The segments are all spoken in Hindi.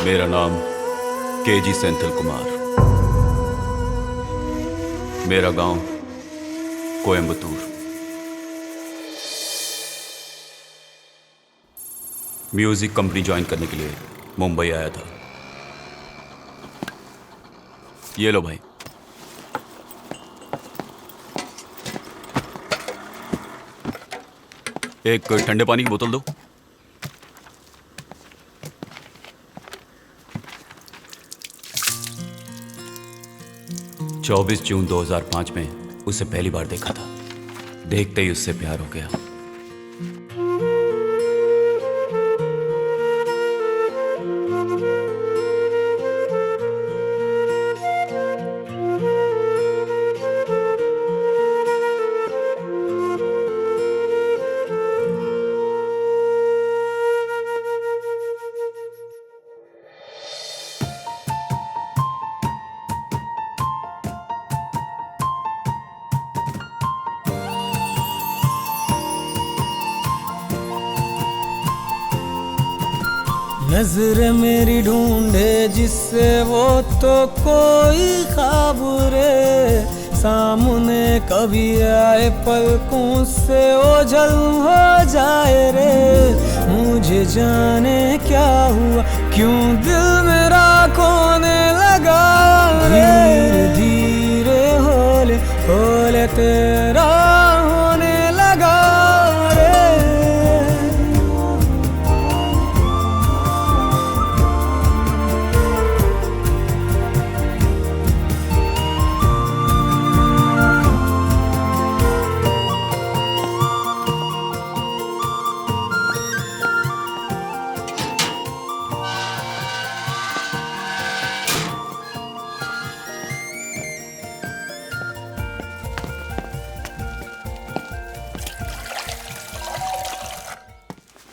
मेरा नाम केजी सेंथिल कुमार। मेरा गांव कोयम्बतूर। म्यूजिक कंपनी ज्वाइन करने के लिए मुंबई आया था। ये लो भाई। एक ठंडे पानी की बोतल दो। चौबीस जून 2005 में उसे पहली बार देखा था। देखते ही उससे प्यार हो गया। नजर मेरी ढूंढे जिससे वो तो कोई ख्वाब रे सामने कभी आए पलकों से ओझल हो जाए रे। मुझे जाने क्या हुआ क्यों दिल मेरा खोने लगा रे। धीरे धीरे होले तेरा होने लगा रे।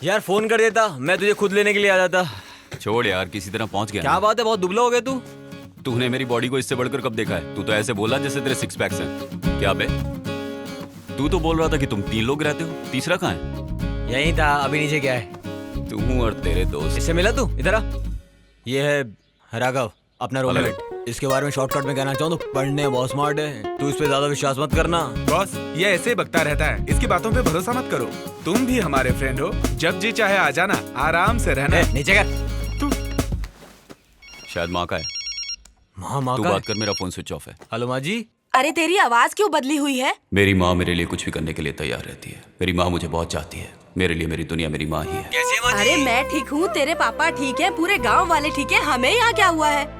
यार फोन कर देता, मैं तुझे खुद लेने के लिए आ जाता। छोड़ यार, किसी तरह पहुंच गया। क्या बात है, बहुत दुबला हो गया तू। तूने मेरी बॉडी को इससे बढ़कर कब देखा है? तू तो ऐसे बोला जैसे तेरे सिक्स पैक्स हैं। क्या बे? तू तो बोल रहा था कि तुम 3 लोग रहते हो, तीसरा कहाँ है? यही था, अभी नीचे क्या है? तू और तेरे दोस्त। इससे मिला तू? इधर आ। ये है राघव, अपना रूममेट। इसके बारे में शॉर्टकट में कहना चाहूँ तो पढ़ने बहुत स्मार्ट है। तू इस पे ज्यादा विश्वास मत करना। बॉस, ये ऐसे ही बकता रहता है, इसकी बातों पे भरोसा मत करो। तुम भी हमारे फ्रेंड हो, जब जी चाहे आ जाना, आराम से रहना। नीचे कर। तू शायद माँ का है। माँ तू का बात कर, मेरा फोन स्विच ऑफ है। हेलो माँ जी। अरे तेरी आवाज क्यों बदली हुई है? मेरी माँ मेरे लिए कुछ भी करने के लिए तैयार रहती है। मेरी माँ मुझे बहुत चाहती है। मेरे लिए मेरी दुनिया मेरी माँ ही है। कैसी है माँ जी? अरे मैं ठीक हूँ, तेरे पापा ठीक है, पूरे गांव वाले ठीक है, हमें यहाँ क्या हुआ है?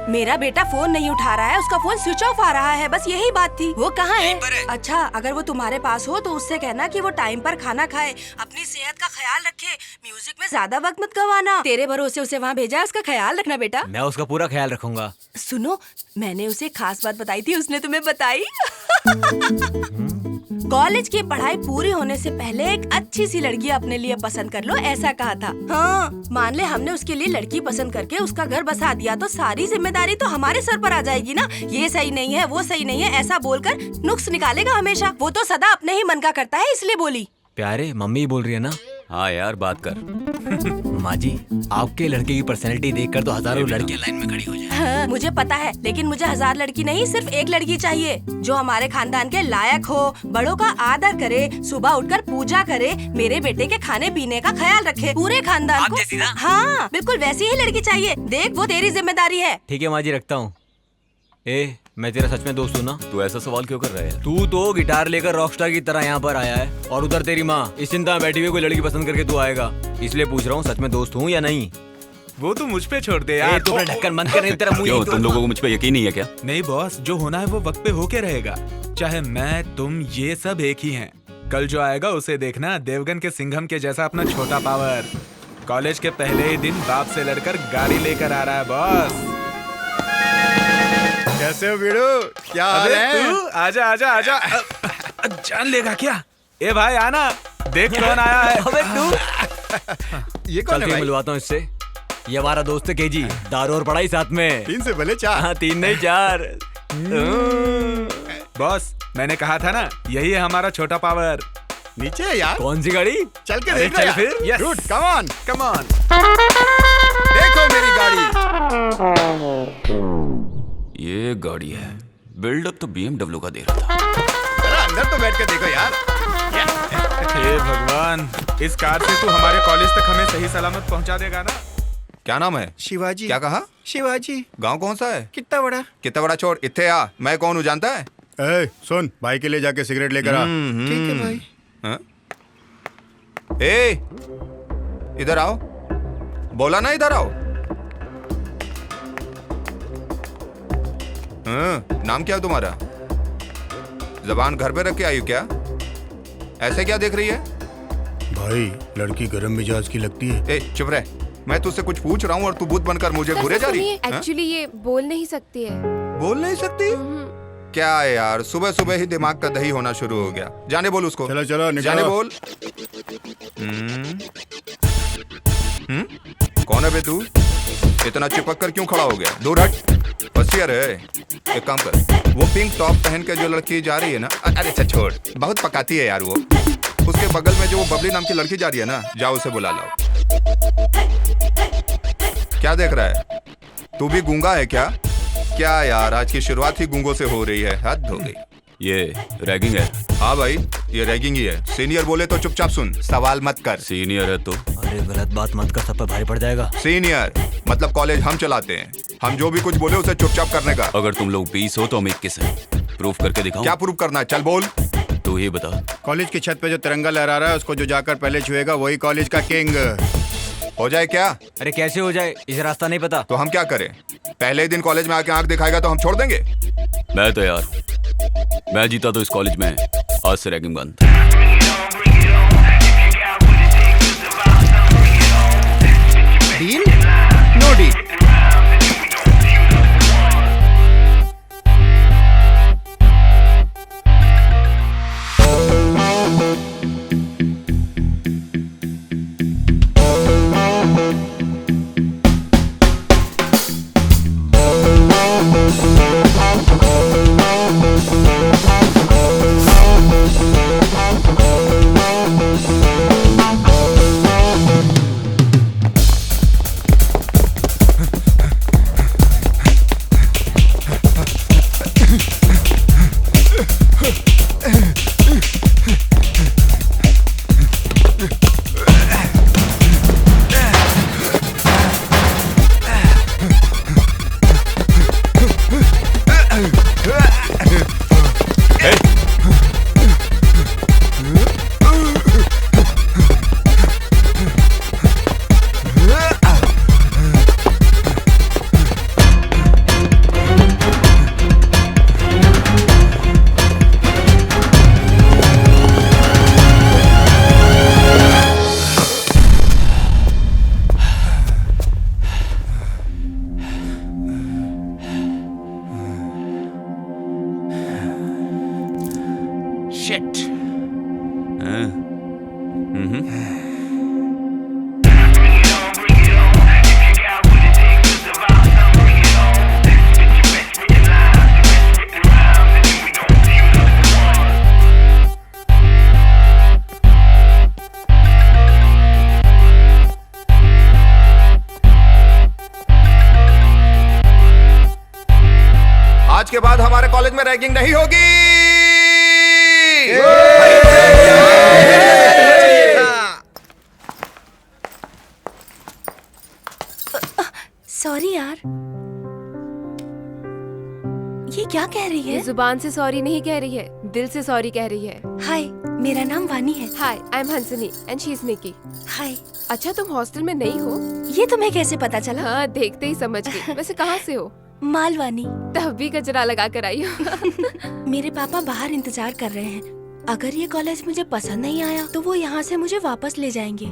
मेरा बेटा फोन नहीं उठा रहा है, उसका फोन स्विच ऑफ आ रहा है, बस यही बात थी। वो कहाँ है? अच्छा, अगर वो तुम्हारे पास हो तो उससे कहना कि वो टाइम पर खाना खाए, अपनी सेहत का ख्याल रखे, म्यूजिक में ज्यादा वक्त मत गवाना। तेरे भरोसे उसे वहाँ भेजा है, उसका ख्याल रखना बेटा। मैं उसका पूरा ख्याल रखूंगा। सुनो, मैंने उसे खास बात बताई थी, उसने तुम्हें बताई? कॉलेज की पढ़ाई पूरी होने से पहले एक अच्छी सी लड़की अपने लिए पसंद कर लो, ऐसा कहा था। हाँ, मान ले हमने उसके लिए लड़की पसंद करके उसका घर बसा दिया तो सारी जिम्मेदारी तो हमारे सर पर आ जाएगी ना। ये सही नहीं है, वो सही नहीं है, ऐसा बोलकर नुक्स निकालेगा हमेशा। वो तो सदा अपने ही मन का करता है, इसलिए बोली। प्यारे, मम्मी बोल रही है ना? हाँ यार, बात कर। माँ जी, आपके लड़के की पर्सनैलिटी देखकर तो हजारों लड़कियां लाइन में खड़ी हो जाए। हाँ, मुझे पता है, लेकिन मुझे 1000 लड़की नहीं, सिर्फ एक लड़की चाहिए जो हमारे खानदान के लायक हो, बड़ों का आदर करे, सुबह उठकर पूजा करे, मेरे बेटे के खाने पीने का ख्याल रखे, पूरे खानदान आप को। जैसी ना? हाँ, बिल्कुल वैसी ही लड़की चाहिए। देख, वो तेरी जिम्मेदारी है। ठीक है माँ जी, रखता हूँ। ए, मैं तेरा सच में दोस्त हूँ ना? तू ऐसा सवाल क्यों कर रहा है? तू तो गिटार लेकर रॉकस्टार की तरह यहाँ पर आया है और उधर तेरी माँ इस चिंता में बैठी हुई कोई लड़की पसंद करके तू आएगा। इसलिए पूछ रहा हूँ, सच में दोस्त हूँ या नहीं? वो तो मुझ पे छोड़ दे यार। तू अपना ढक्कन बंद कर, तेरा मुंह क्यों, यहीं तुम लोगों को मुझ पे यकीन नहीं है क्या? नहीं बॉस, जो होना है वो वक्त पे होके रहेगा। चाहे मैं, तुम, ये सब एक ही हैं। कल जो आएगा उसे देखना, देवगन के सिंघम के जैसा अपना छोटा पावर। कॉलेज के पहले ही दिन बाप से लड़कर गाड़ी लेकर आ रहा है बॉस। कैसे हो वीरू? क्या हाल है? तू आजा आजा आजा। जान लेगा क्या? ए भाई आना, देख कौन आया है। अबे तू ये कौन चल है फिर भाई? मिलवाता हूँ इससे। ये हमारा दोस्त है केजी, दारू और पढ़ाई साथ में। 3 से भले 4। हाँ, 3 नहीं 4। बॉस, मैंने कहा था ना, यही है हमारा छोटा पावर। नीचे है यार। कौन सी गाड़ी? चल के अरे देख लो चल यार। फिर। Yes. Dude, come on। Come on. देखो मेरी गाड़ी। ये गाड़ी है, बिल्डअप तो BMW का दे रहा था। जरा अंदर तो बैठ के देखो यार। हे भगवान, इस कार से तू हमारे कॉलेज तक हमें सही सलामत पहुंचा देगा ना? क्या नाम है? शिवाजी। क्या कहा? शिवाजी। गांव कौन सा है? कितना बड़ा? कितना बड़ा छोड़, इत्थे आ। मैं कौन हूँ जानता है? ए, सुन, भाई के लिए जाके सिगरेट लेकर आ। ठीक है भाई। हाँ? ए, इधर आओ। बोला ना इधर आओ। हाँ, नाम क्या है तुम्हारा? जबान घर पे रख के आई हो क्या? ऐसे क्या देख रही है? भाई, लड़की गरम मिजाज की लगती है। ए, चुप रह। मैं तुझसे कुछ पूछ रहा हूँ और तू भूत बनकर मुझे घूरे जा रही है। एक्चुअली ये बोल नहीं सकती है। बोल नहीं सकती? क्या है यार, सुबह सुबह ही दिमाग का दही होना शुरू हो गया। जाने बोल उसको। चलो चलो निकलो। जाने बोल। कौन है बे तू? इतना चिपक कर क्यों खड़ा हो गया? दूर हट। होशियार है। एक काम कर, वो पिंक टॉप पहन के जो लड़की जा रही है ना, अरे अच्छा छोड़, बहुत पकाती है यार वो। उसके बगल में जो वो बबली नाम की लड़की जा रही है ना, जाओ उसे बुला लाओ। क्या देख रहा है? तू भी गूंगा है क्या? क्या यार, आज की शुरुआत ही गूंगों से हो रही है, हद हो गई। ये रैगिंग है। हाँ भाई, ये रैगिंग ही है। सीनियर बोले तो चुपचाप सुन, सवाल मत कर। सीनियर है तो अरे गलत बात मत कर, सब पे भारी पड़ जाएगा। सीनियर मतलब कॉलेज हम चलाते हैं। हम जो भी कुछ बोले उसे चुपचाप करने का। अगर तुम लोग 20 हो तो हम 21 हैं। प्रूफ करके दिखाऊं? क्या प्रूफ करना है? चल बोल। तू ही बता। कॉलेज की छत पे जो तिरंगा लहरा रहा है, उसको जो जाकर पहले छुएगा वही कॉलेज का किंग। हो जाए क्या? अरे कैसे हो जाए, इसे रास्ता नहीं पता। तो हम क्या करें? पहले ही दिन कॉलेज में आके आंख दिखाएगा तो हम छोड़ देंगे? मैं तैयार। मैं जीता तो इस कॉलेज में आज से रैगिंग बंद। डील? No deal. आज के बाद हमारे कॉलेज में रैगिंग नहीं होगी। सॉरी यार। ये क्या कह रही ये है? जुबान से सॉरी नहीं कह रही है, दिल से सॉरी कह रही है। हाय, मेरा नाम वानी है। Hi, I am Hansni and she is Nikki. Hi. अच्छा, तुम हॉस्टल में नहीं हो? ये तुम्हें कैसे पता चला? हाँ, देखते ही समझ गई। वैसे कहाँ से हो? मालवानी। तब भी गजरा लगा कर आई हो। मेरे पापा बाहर इंतजार कर रहे हैं। अगर ये कॉलेज मुझे पसंद नहीं आया तो वो यहाँ से मुझे वापस ले जाएंगे।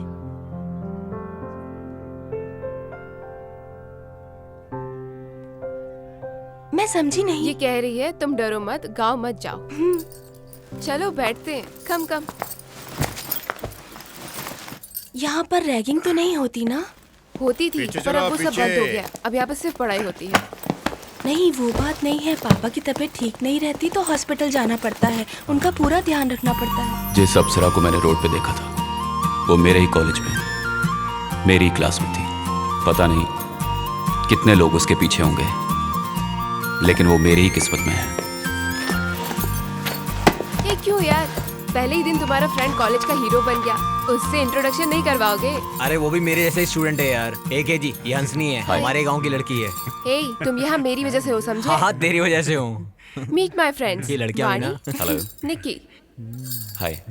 मैं समझी नहीं। ये कह रही है तुम डरो मत, गाँव मत जाओ। चलो बैठते हैं। कम कम। यहाँ पर रैगिंग तो नहीं होती ना? होती थी पीछे पर अब वो चलो, सब बंद पीछे। हो गया। अब यहाँ पर सिर्फ पढ़ाई होती है। नहीं, वो बात नहीं है। पापा की तबीयत ठीक नहीं रहती तो हॉस्पिटल जाना पड़ता है। उनका पूरा ध्यान रखना पड़ता है। जिस अप्सरा को मैंने रोड पे देखा था वो मेरे ही कॉलेज में मेरी क्लास में थी। पता नहीं कितने लोग उसके पीछे होंगे, लेकिन वो मेरी ही किस्मत में है। ये क्यों यार, पहले ही दिन तुम्हारा फ्रेंड कॉलेज का हीरो बन गया, उससे इंट्रोडक्शन नहीं करवाओगे? अरे वो भी मेरे जैसे स्टूडेंट है यार। एक है जी, ये हंसनी है, हमारे गांव की लड़की है। हे, तुम यहाँ मेरी वजह से हो, समझे? हाँ, तेरी वजह से हूँ। Meet my friends. ये लड़कियां भी ना। हेलो। निक्की। हाय।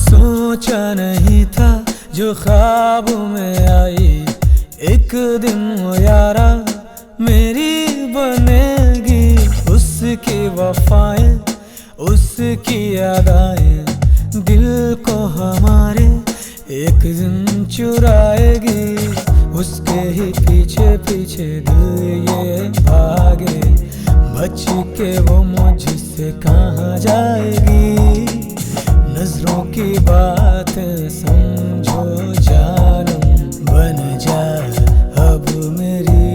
सोचा नहीं था जो ख्वाब में आई, एक दिन वो यारा मेरी बनेगी। उसकी वफाएं, उसकी यादें दिल को हमारे एक दिन चुराएगी। उसके ही पीछे पीछे दिल ये भागे, बच के वो मुझसे कहाँ जाएगी। नजरों की बातें समझो जानम, बन जा अब मेरी।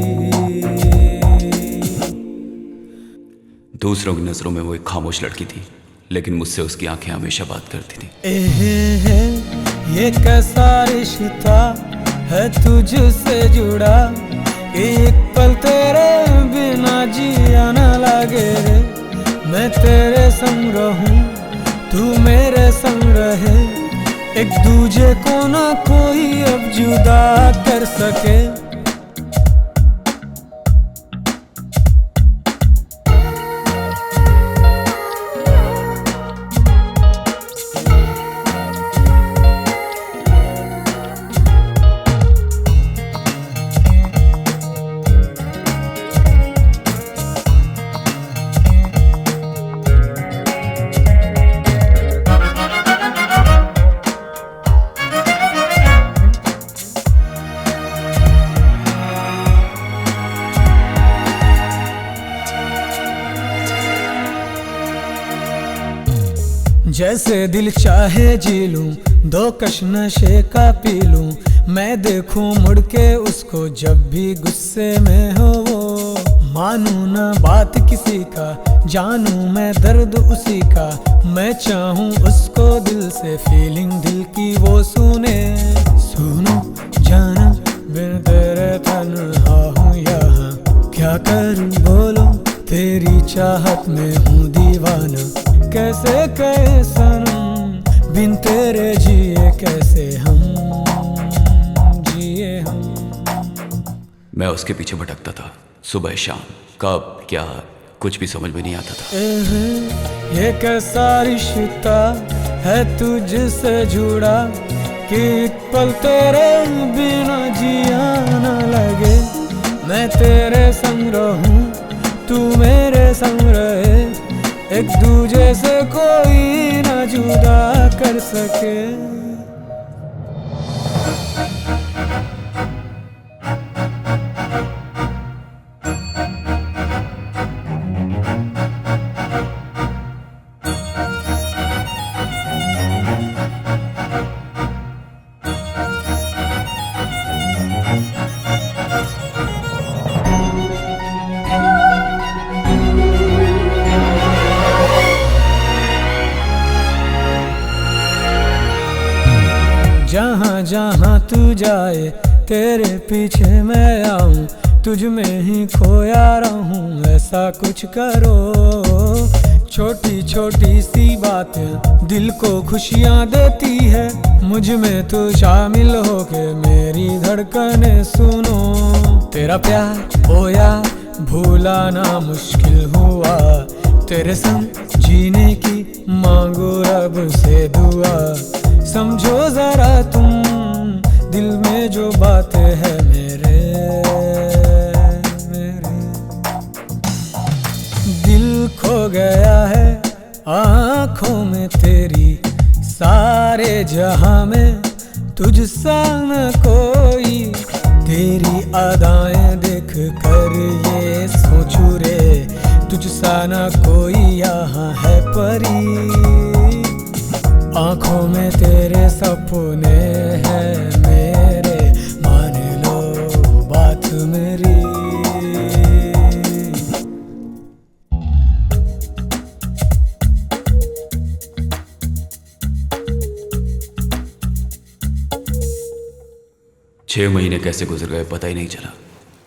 दूसरों की नजरों में वो एक खामोश लड़की थी, लेकिन मुझसे उसकी आंखें हमेशा बात करती थी। ये कैसा रिश्ता है तुझसे जुड़ा, एक पल तेरे बिना जिया न लगे रे। मैं तेरे संग रहूं, तू मेरे संग रहे, एक दूजे को ना कोई अब जुदा कर सके। जैसे दिल चाहे जी लूं, दो कश नशे का पी लूं। मैं देखूं मुड़ के उसको जब भी गुस्से में हो वो। मानूं ना बात किसी का, जानूं मैं दर्द उसी का। मैं चाहूं उसको दिल से, फीलिंग दिल की वो सुने। सुनो जाना बिन तेरे तन्हा हूँ यहाँ, क्या करूं बोलो तेरी चाहत में हूँ दीवाना। कैसे कहे सनम बिन तेरे जिए, कैसे हम जिए हम। मैं उसके पीछे भटकता था, सुबह शाम, कब क्या कुछ भी समझ में नहीं आता था। ये कैसा रिश्ता है तुझसे जुड़ा, कि एक पल तेरे बिना जिया न लगे। मैं तेरे संग रहूं, तू मेरे संग रहे, एक दूजे से कोई ना जुदा कर सके। जहाँ जहाँ तू जाए तेरे पीछे मैं आऊं, तुझ में ही खोया रहूं, ऐसा कुछ करो। छोटी छोटी सी बातें दिल को खुशियाँ देती है, मुझ में तू शामिल होके मेरी धड़कनें सुनो। तेरा प्यार ओ यार भूला ना मुश्किल हुआ, तेरे संग जीने की मांगो रब से दुआ। समझो जरा तुम दिल में जो बातें है मेरे दिल खो गया है आँखों में तेरी, सारे जहां में तुझसा न कोई। तेरी अदाएं देख कर ये सोचूं रे, तुझसा न कोई यहाँ है परी। आँखों में तेरे सपने हैं मेरे, मान लो बात मेरी। छह महीने कैसे गुजर गए पता ही नहीं चला।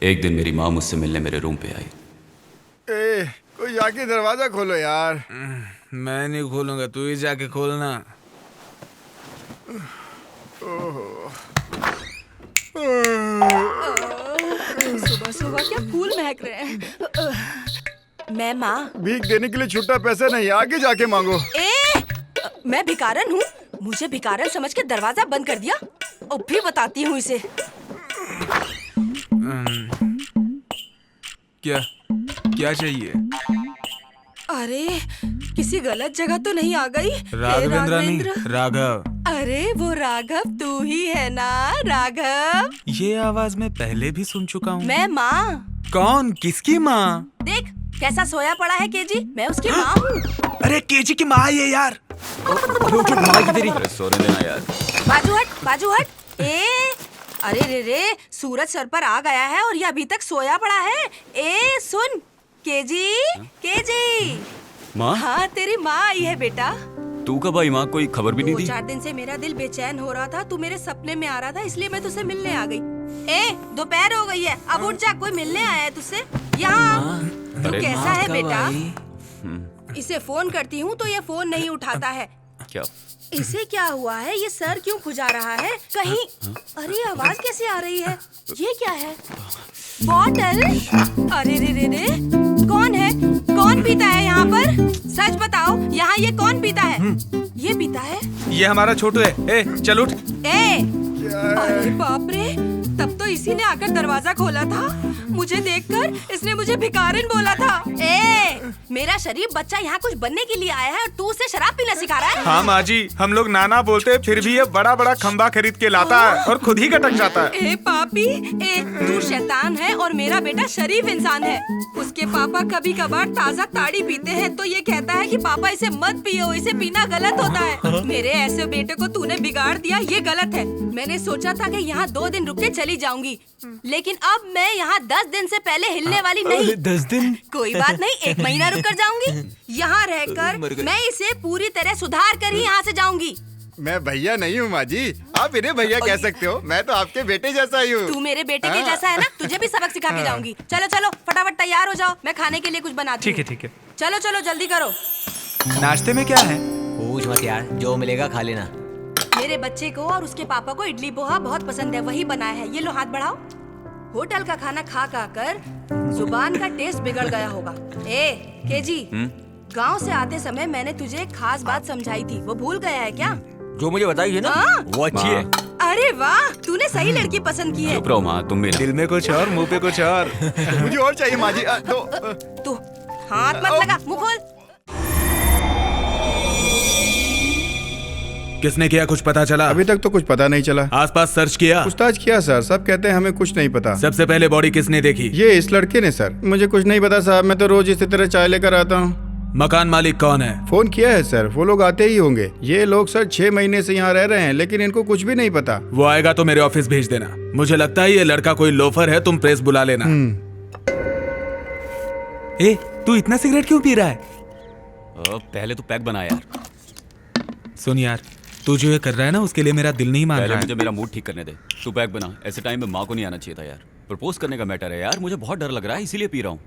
एक दिन मेरी माँ मुझसे मिलने मेरे रूम पे आई। कोई जाके दरवाजा खोलो यार। मैं नहीं खोलूंगा, तू ही जाके खोलना। सुबह सुबह क्या फूल महक रहे हैं। मैं माँ। भीख देने के लिए छुट्टा पैसा नहीं, आगे जाके मांगो। मैं भिखारन हूँ? मुझे भिखारन समझ के दरवाजा बंद कर दिया। अब भी बताती हूँ इसे। क्या क्या चाहिए? अरे किसी गलत जगह तो नहीं आ गई? राघवेंद्र नहीं, राघव। अरे वो राघव तू ही है ना? राघव, ये आवाज मैं पहले भी सुन चुका हूँ। मैं माँ। कौन? किसकी माँ? देख कैसा सोया पड़ा है केजी, मैं उसकी माँ हूँ। अरे केजी की माँ ये यार। अरे सोने देना यार। बाजू हट। अरे रे सूरज सर पर आ गया है और ये अभी तक सोया पड़ा है। सुन केजी। माँ? हाँ तेरी माँ आई है बेटा। तू कब आई माँ? कोई खबर भी नहीं दी। 2-4 दिन से मेरा दिल बेचैन हो रहा था, तू मेरे सपने में आ रहा था, इसलिए मैं तुझसे मिलने आ गई। दोपहर हो गई है, अब उठ जा, कोई मिलने आया है तुझसे। यहाँ तू कैसा है बेटा? इसे फोन करती हूँ तो ये फोन नहीं उठाता है। क्या? इसे क्या हुआ है? ये सर क्यों खुजा रहा है कहीं? अरे आवाज कैसे आ रही है? ये क्या है? बॉटल? अरे रे कौन है? कौन पीता है यहाँ पर? सच बताओ, यहाँ ये कौन पीता है? ये पीता है? ये हमारा छोटू है। चल उठ। अरे बाप रे, तब तो इसी ने आकर दरवाजा खोला था। मुझे देखकर इसने मुझे भिखारिन बोला था। मेरा शरीफ बच्चा यहाँ कुछ बनने के लिए आया है और तू उसे शराब पीना सिखा रहा है? हाँ माँ जी, हम लोग नाना बोलते फिर भी ये बड़ा बड़ा खंबा खरीद के लाता है और खुद ही कटक जाता है। पापी, तू शैतान है और मेरा बेटा शरीफ इंसान है। उसके पापा कभी कभार ताजा ताड़ी पीते हैं तो ये कहता है कि पापा इसे मत पियो, इसे पीना गलत होता है। मेरे ऐसे बेटे को तूने बिगाड़ दिया, ये गलत है। मैंने सोचा था कि यहाँ 2 दिन रुक के चली जाऊंगी, लेकिन अब मैं यहाँ 10 दिन से पहले हिलने वाली नहीं। 10 दिन? कोई बात नहीं, 1 महीना रुक कर जाऊंगी। यहाँ रहकर मैं इसे पूरी तरह सुधार कर ही यहाँ से जाऊंगी। मैं भैया नहीं हूँ माँ जी, आप इन्हें भैया कह सकते हो। मैं तो आपके बेटे जैसा ही हूँ। तू मेरे बेटे के जैसा है ना, तुझे भी सबक सिखा के जाऊंगी। चलो फटाफट तैयार हो जाओ, मैं खाने के लिए कुछ बनाती हूँ। ठीक है। चलो जल्दी करो। नाश्ते में क्या है? पूछ मत यार, जो मिलेगा खा लेना। मेरे बच्चे को और उसके पापा को इडली पोहा बहुत पसंद है, वही बनाया है। ये लो हाथ बढ़ाओ। होटल का खाना खा कर जुबान का टेस्ट बिगड़ गया होगा। केजी, गांव से आते समय मैंने तुझे एक खास बात समझाई थी, वो भूल गया है क्या? जो मुझे बताई है ना, वो अच्छी है। अरे वाह, तूने सही लड़की पसंद की है। चुप रहो माँ, तुम भी ना। दिल में कुछ और मुंह पे कुछ और। मुझे और चाहिए माँ जी। तू हाथ मत लगा, मुंह खोल। किसने किया, कुछ पता चला? अभी तक तो कुछ पता नहीं चला। आसपास सर्च किया? पूछताछ किया सर, सब कहते हैं हमें कुछ नहीं पता। सबसे पहले बॉडी किसने देखी? ये इस लड़के ने सर। मुझे कुछ नहीं पता साहब, मैं तो रोज इसी तरह चाय लेकर आता हूँ। मकान मालिक कौन है? फोन किया है सर, वो लोग आते ही होंगे। ये लोग सर 6 महीने से यहाँ रह रहे हैं, लेकिन इनको कुछ भी नहीं पता। वो आएगा तो मेरे ऑफिस भेज देना। मुझे लगता है ये लड़का कोई लोफर है, तुम प्रेस बुला लेना। तू इतना सिगरेट क्यों पी रहा है? पहले तो पैक बना यार। सुन यार, तू जो ये कर रहा है ना, उसके लिए मेरा दिल नहीं मान पहले रहा मुझे है। मेरा मूड ठीक करने दे। तू पैक बना। ऐसे टाइम में माँ को नहीं आना चाहिए था यार। प्रपोज करने का मैटर है यार, मुझे बहुत डर लग रहा है, इसीलिए पी रहा हूँ।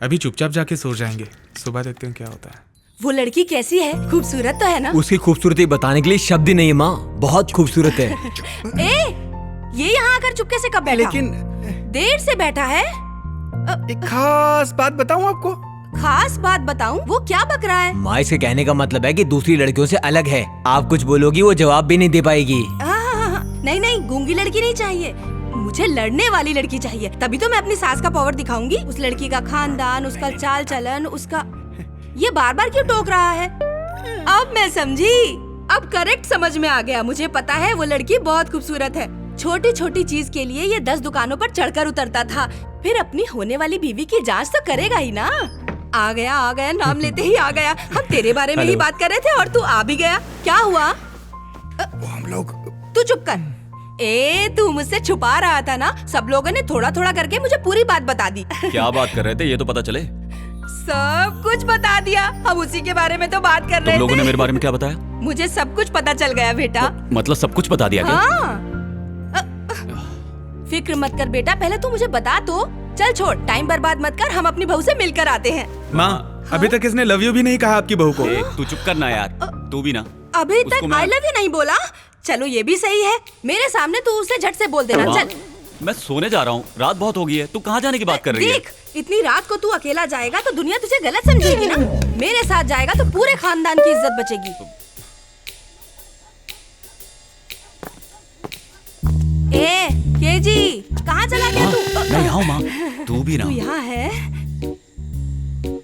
अभी चुपचाप जाके सो जाएंगे, सुबह देखते हैं क्या होता है। वो लड़की कैसी है? खूबसूरत तो है ना? उसकी खूबसूरती बताने के लिए शब्द ही नहीं है माँ, बहुत खूबसूरत है। ये यहाँ आकर चुपके से कब बैठा? लेकिन देर से बैठा है। एक खास बात बताऊं आपको? खास बात बताऊं? वो क्या बक रहा है? माँ, इसके कहने का मतलब है कि दूसरी लड़कियों से अलग है। आप कुछ बोलोगी वो जवाब भी नहीं दे पाएगी। नहीं, गूंगी लड़की नहीं चाहिए, मुझे लड़ने वाली लड़की चाहिए। तभी तो मैं अपनी सास का पावर दिखाऊंगी। उस लड़की का खानदान, उसका चाल चलन, उसका। ये बार बार क्यों टोक रहा है? अब मैं समझी, अब करेक्ट समझ में आ गया। मुझे पता है वो लड़की बहुत खूबसूरत है। छोटी छोटी चीज के लिए ये 10 दुकानों पर चढ़कर उतरता था, फिर अपनी होने वाली बीवी की जांच तो करेगा ही ना। आ गया नाम लेते ही आ गया। हम तेरे बारे में ही बात कर रहे थे और तू आ भी गया। क्या हुआ? वो हम लोग तू चुप कर। तू मुझसे छुपा रहा था ना? सब लोगों ने थोड़ा थोड़ा करके मुझे पूरी बात बता दी। क्या बात कर रहे थे ये तो पता चले। सब कुछ बता दिया। हम उसी के बारे में तो बात कर रहे तुम लोगों थे। ने मेरे बारे में क्या बताया? मुझे सब कुछ पता चल गया बेटा। मतलब सब कुछ बता दिया क्या? हाँ। फिक्र मत कर बेटा, पहले तू मुझे बता तो। चल छोड़, टाइम बर्बाद मत कर, हम अपनी बहू से मिलकर आते हैं। माँ, अभी तक इसने लव यू भी नहीं कहा आपकी बहू को। तू चुप करना यार, तू भी ना। अभी उसको तक मैं- आई लव यू नहीं बोला। चलो ये भी सही है, मेरे सामने तू उसे झट से बोल देना। माँ, चल मैं सोने जा रहा हूँ, रात बहुत हो गई है। तू कहाँ जाने की बात कर रही है? देख, इतनी रात को तू अकेला जाएगा तो दुनिया तुझे गलत समझेगी ना। मेरे साथ जाएगा तो पूरे खानदान की इज्जत बचेगी। केजी, कहाँ चला गया तू? मैं यहाँ हूँ माँ, तू भी ना। तू यहाँ है?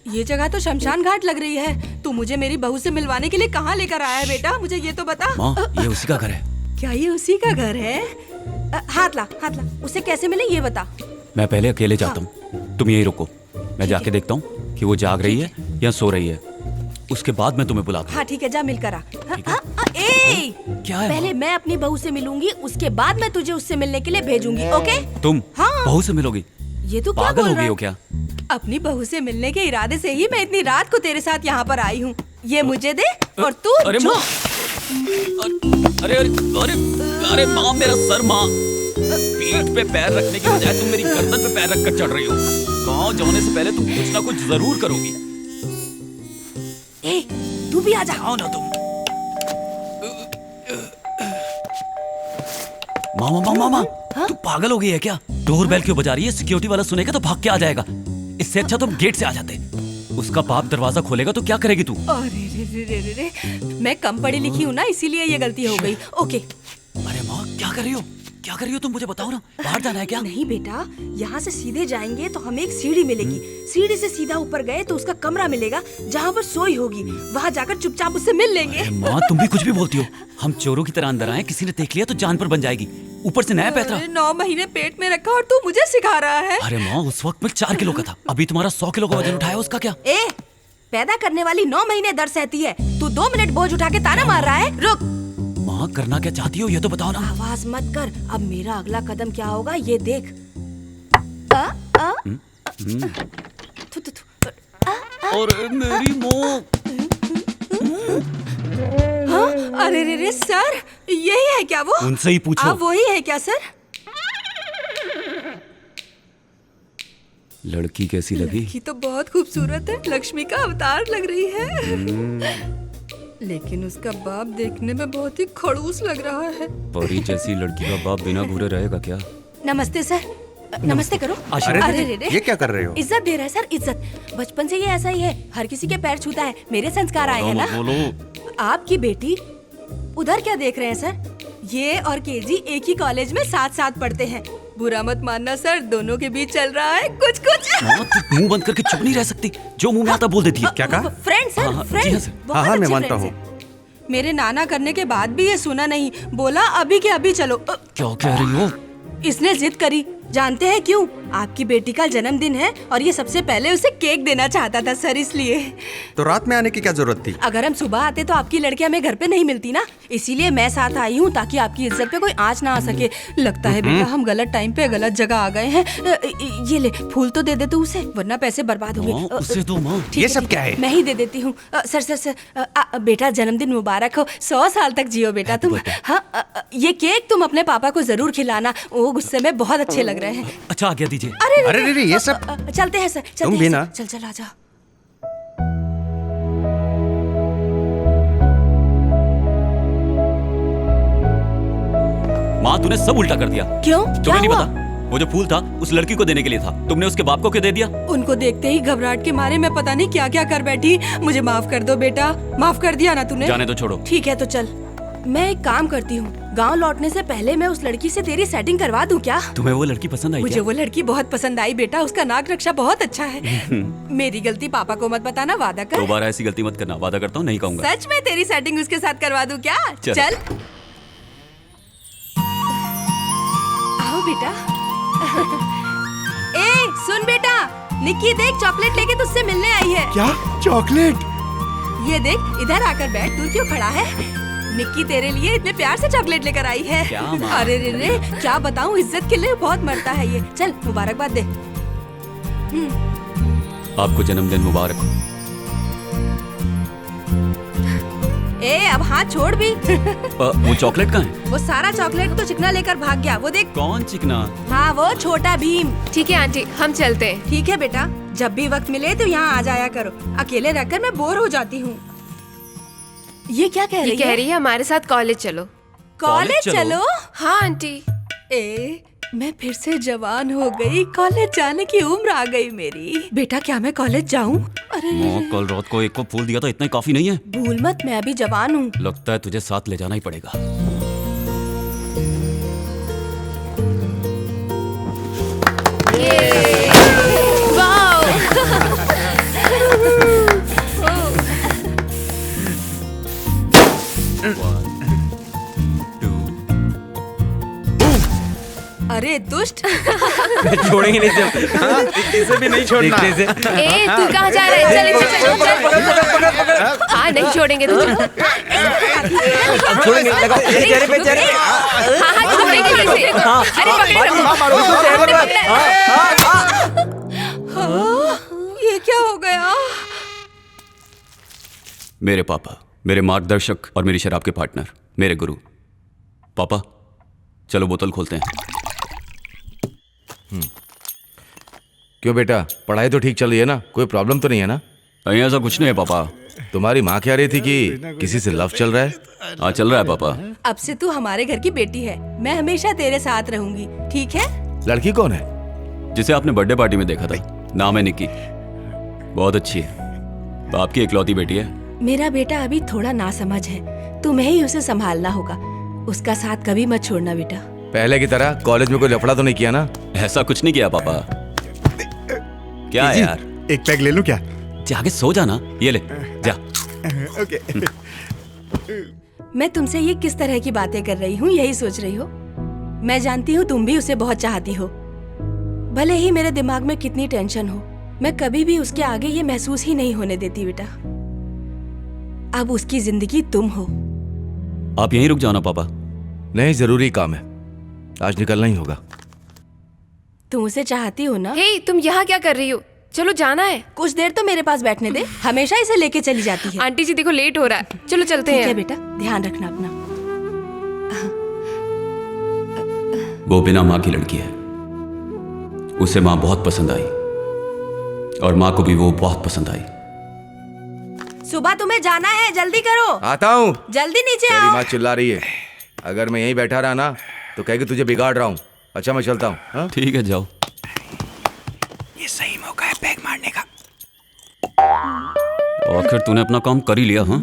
ये जगह तो शमशान घाट लग रही है। तू मुझे मेरी बहू से मिलवाने के लिए कहाँ लेकर आया है बेटा? मुझे ये तो बता। माँ, ये उसी का घर है। क्या ये उसी का घर है? हाथ ला। उसे कैसे मिले ये बता। मैं पहले अकेले जाता हूँ, तुम यहीं रुको। मैं जाके देखता हूँ कि वो जाग रही है या सो रही है। उसके बाद मैं तुम्हें बुलाता हूँ। हाँ ठीक है, जा मिलकर आ। ठीक है। क्या है पहले माँ? मैं अपनी बहू से मिलूंगी, उसके बाद मैं तुझे उससे मिलने के लिए भेजूंगी। ओके? तुम हाँ। बहू से मिलोगी? ये तू क्या पागल बोल हो रहा गई है? हो क्या? अपनी बहू से मिलने के इरादे से ही मैं इतनी रात को तेरे साथ यहाँ पर आई हूँ। ये मुझे दे और तू अरे जो। माँ, अरे अरे अरे अरे माँ, मेरा सर माँ। पीठ पे पैर रखने की बजाय तुम मेरी गर्दन पे पैर रखकर चढ़ रही हो। गाँव जाने से पहले तुम कुछ ना कुछ जरूर करोगी। तू भी आ जा। आओ ना तुम। मामा मामा, तू पागल हो गई है क्या? डोर बेल क्यों बजा रही है? सिक्योरिटी वाला सुनेगा तो भाग के आ जाएगा। इससे अच्छा तुम गेट से आ जाते। उसका बाप दरवाजा खोलेगा तो क्या करेगी तू? अरे मैं कम पढ़ी लिखी हूँ ना, इसीलिए ये गलती हो गई। ओके। अरे माँ, क्या कर रही हो? क्या कर रही हो तुम? मुझे बताओ ना। बाहर जाना है क्या? नहीं बेटा, यहाँ से सीधे जाएंगे तो हमें एक सीढ़ी मिलेगी। सीढ़ी से सीधा ऊपर गए तो उसका कमरा मिलेगा जहाँ पर सोई होगी। वहाँ जाकर चुपचाप उससे मिल लेंगे। अरे माँ, तुम भी कुछ भी बोलती हो। हम चोरों की तरह अंदर आए, किसी ने देख लिया तो जान पर बन जाएगी। ऊपर से नया पैतरा। 9 महीने पेट में रखा और तू मुझे सिखा रहा है। अरे माँ, उस वक्त मैं 4 किलो का था। अभी तुम्हारा 100 किलो का वजन उठाया, उसका क्या? पैदा करने वाली 9 महीने दर्द सहती है, तू 2 मिनट बोझ उठा के ताना मार रहा है। रुक। माँ, करना क्या चाहती हो ये तो बताओ ना। आवाज मत कर। अब मेरा अगला कदम क्या होगा ये देख। थु, थु, थु। और मेरी माँ। अरे रे सर, यही है क्या वो? उनसे ही पूछो। आप वही है क्या सर? लड़की कैसी लगी? लड़की तो बहुत खूबसूरत है, लक्ष्मी का अवतार लग रही है। लेकिन उसका बाप देखने में बहुत ही खड़ूस लग रहा है। परी जैसी लड़की का बाप बिना घूरे रहेगा क्या? नमस्ते सर। नमस्ते करो। अरे रे ये क्या कर रहे हो? इज्जत दे रहा है सर, इज्जत। बचपन से ये ऐसा ही है, हर किसी के पैर छूता है। मेरे संस्कार आए हैं ना। बोलो। आपकी बेटी उधर क्या देख रहे हैं सर? ये और केजी एक ही कॉलेज में साथ साथ पढ़ते हैं। बुरा मत मानना सर, दोनों के बीच चल रहा है कुछ कुछ। माँ, तू मुंह बंद करके चुप नहीं रह सकती। जो मुंह में आता बोल देती है। क्या कहा? फ्रेंड सर, हाँ, हाँ, फ्रेंड। जी हाँ सर। बहुत हाँ, मैं अच्छे मानता friends हूँ। हैं। मेरे नाना करने के बाद भी ये सुना नहीं, बोला अभी के अभी चलो। क्या कह रही हो? इसने जिद करी। जानते हैं क्यों? आपकी बेटी का जन्मदिन है और ये सबसे पहले उसे केक देना चाहता था सर, इसलिए। तो रात में आने की क्या जरूरत थी? अगर हम सुबह आते तो आपकी लड़की हमें घर पे नहीं मिलती ना, इसीलिए मैं साथ आई हूँ ताकि आपकी इज्जत पे कोई आंच ना आ सके। लगता है बेटा हम गलत टाइम पे गलत जगह आ गए हैं। ये ले, फूल तो दे दे तू उसे, वरना पैसे बर्बाद माँ, होंगे। उसे दो माँ। ठीक ये है, सब ठीक क्या है? मैं ही दे देती हूँ। सर सर सर, बेटा जन्मदिन मुबारक हो, 100 साल तक जियो बेटा तुम। हाँ, ये केक तुम अपने पापा को जरूर खिलाना, वो गुस्से में बहुत अच्छे लग रहे हैं। अच्छा, आज्ञा दीजिए। अरे रे, ये सब चलते हैं सर, चलते तुम हैं भी सर। ना? चल आजा। माँ, तूने सब उल्टा कर दिया। क्यों? क्या तुम्हें नहीं हुआ? पता? वो जो फूल था उस लड़की को देने के लिए था, तुमने उसके बाप को क्यों दे दिया? उनको देखते ही घबराहट के मारे मैं पता नहीं क्या क्या कर बैठी। मुझे माफ कर दो बेटा, माफ कर दिया ना तूने? जाने दो, छोड़ो। ठीक है तो चल। मैं एक काम करती हूँ, गांव लौटने से पहले मैं उस लड़की से तेरी सेटिंग करवा दूं क्या? तुम्हें वो लड़की पसंद आई मुझे क्या? वो लड़की बहुत पसंद आई बेटा, उसका नाक रक्षा बहुत अच्छा है। मेरी गलती पापा को मत बताना, वादा कर। दोबारा ऐसी गलती मत करना, वादा करता हूँ नहीं कहूँगा। सच में तेरी सेटिंग उसके साथ करवा दूं क्या? चल। चल आओ बेटा। ए सुन बेटा, निक्की देख, चॉकलेट लेके तुझसे मिलने आई है। क्या चॉकलेट? ये देख, इधर आकर बैठ, दूर क्यों खड़ा है? निक्की तेरे लिए इतने प्यार से चॉकलेट लेकर आई है। क्या माँ? अरे रे रे, क्या बताऊं, इज्जत के लिए बहुत मरता है ये। चल मुबारकबाद दे। आपको जन्मदिन मुबारक हो। ए अब हाथ छोड़ भी। वो चॉकलेट कहाँ है? वो सारा चॉकलेट तो चिकना लेकर भाग गया, वो देख। कौन चिकना? हाँ वो छोटा भीम। ठीक है आंटी, हम चलते हैं। ठीक है बेटा, जब भी वक्त मिले तो यहाँ आ जाया करो, अकेले रहकर मैं बोर हो जाती हूँ। ये क्या कह ये रही कह है? रही है हमारे साथ कॉलेज चलो। कॉलेज चलो? चलो? हाँ आंटी। ए, मैं फिर से जवान हो गई, कॉलेज जाने की उम्र आ गई मेरी। बेटा क्या मैं कॉलेज जाऊँ? अरे माँ कल रात को एक को फूल दिया था, इतना ही काफी नहीं है? भूल मत, मैं अभी जवान हूँ। लगता है तुझे साथ ले जाना ही पड़ेगा। अरे दुष्ट। छोड़ेंगे नहीं जब इसे भी नहीं छोड़ना। देखते से ए तू कहाँ जा रहा है? चल इधर चल। हाँ नहीं छोड़ेंगे तुझे। छोड़ेंगे, लगाओ चेहरे पे चेहरे। हाँ हाँ छोड़ेंगे इसे। अरे पकड़ ये क्या हो गया? मेरे पापा, मेरे मार्गदर्शक और मेरी शराब के पार्टनर, मेरे गुरु। पापा चलो बोतल खोलते हैं। क्यों बेटा, पढ़ाई तो ठीक चल रही है ना? कोई प्रॉब्लम तो नहीं है ना? कहीं ऐसा कुछ नहीं है पापा। तुम्हारी माँ कह रही थी कि किसी से लव चल रहा है। हाँ चल रहा है पापा। अब से तू हमारे घर की बेटी है, मैं हमेशा तेरे साथ रहूंगी, ठीक है? लड़की कौन है? जिसे आपने बर्थडे पार्टी में देखा था, नाम है निक्की। बहुत अच्छी है, बाप की इकलौती बेटी है। मेरा बेटा अभी थोड़ा नासमझ है, तुम्हें ही उसे संभालना होगा। उसका साथ कभी मत छोड़ना बेटा। पहले की तरह कॉलेज में कोई लफड़ा तो नहीं किया ना? ऐसा कुछ नहीं किया पापा। क्या है यार? एक पैक ले लूं क्या? जाके सो जाना, ये ले जा। ओके। मैं तुमसे ये किस तरह की बातें कर रही हूँ, यही सोच रही हो? मैं जानती हूँ तुम भी उसे बहुत चाहती हो। भले ही मेरे दिमाग में कितनी टेंशन हो, मैं कभी भी उसके आगे ये महसूस ही नहीं होने देती बेटा। अब उसकी जिंदगी तुम हो। आप यहीं रुक जाओ ना पापा। नहीं, जरूरी काम है, आज निकलना ही होगा। तुम उसे चाहती हो ना? हे तुम यहाँ क्या कर रही हो? चलो जाना है। कुछ देर तो मेरे पास बैठने दे, हमेशा इसे लेके चली जाती है। आंटी जी देखो लेट हो रहा है, चलो चलते ठीक है हैं। बेटा, ध्यान रखना अपना। वो बिना माँ की लड़की है, उसे माँ बहुत पसंद आई और माँ को भी वो बहुत पसंद आई। सुबह तुम्हें जाना है, जल्दी करो। आता हूँ। जल्दी नीचे तेरी आओ। माँ चिल्ला रही है, अगर मैं यहीं बैठा रहा ना तो कहेगी तुझे बिगाड़ रहा हूँ। अच्छा मैं चलता हूँ। हाँ? ठीक है जाओ। ये सही मौका है पैक मारने का। आखिर तूने अपना काम कर ही लिया। हाँ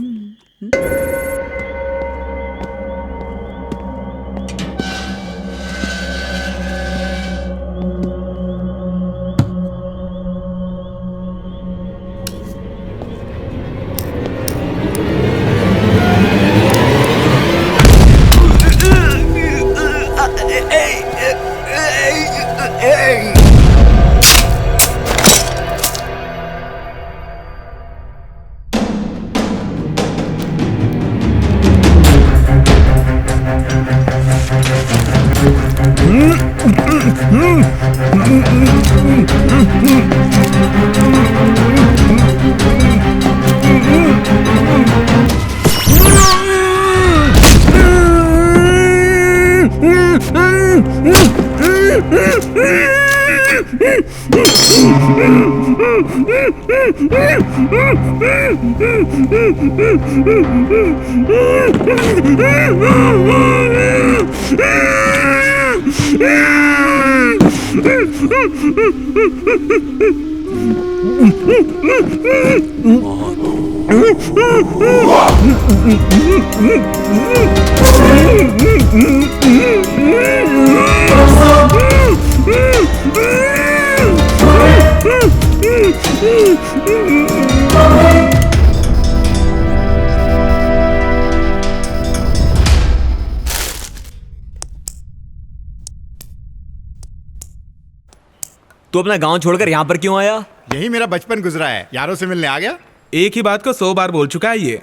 तू अपना गांव छोड़कर यहाँ पर क्यों आया? यही मेरा बचपन गुजरा है, यारों से मिलने आ गया। एक ही बात को 100 बार बोल चुका है ये।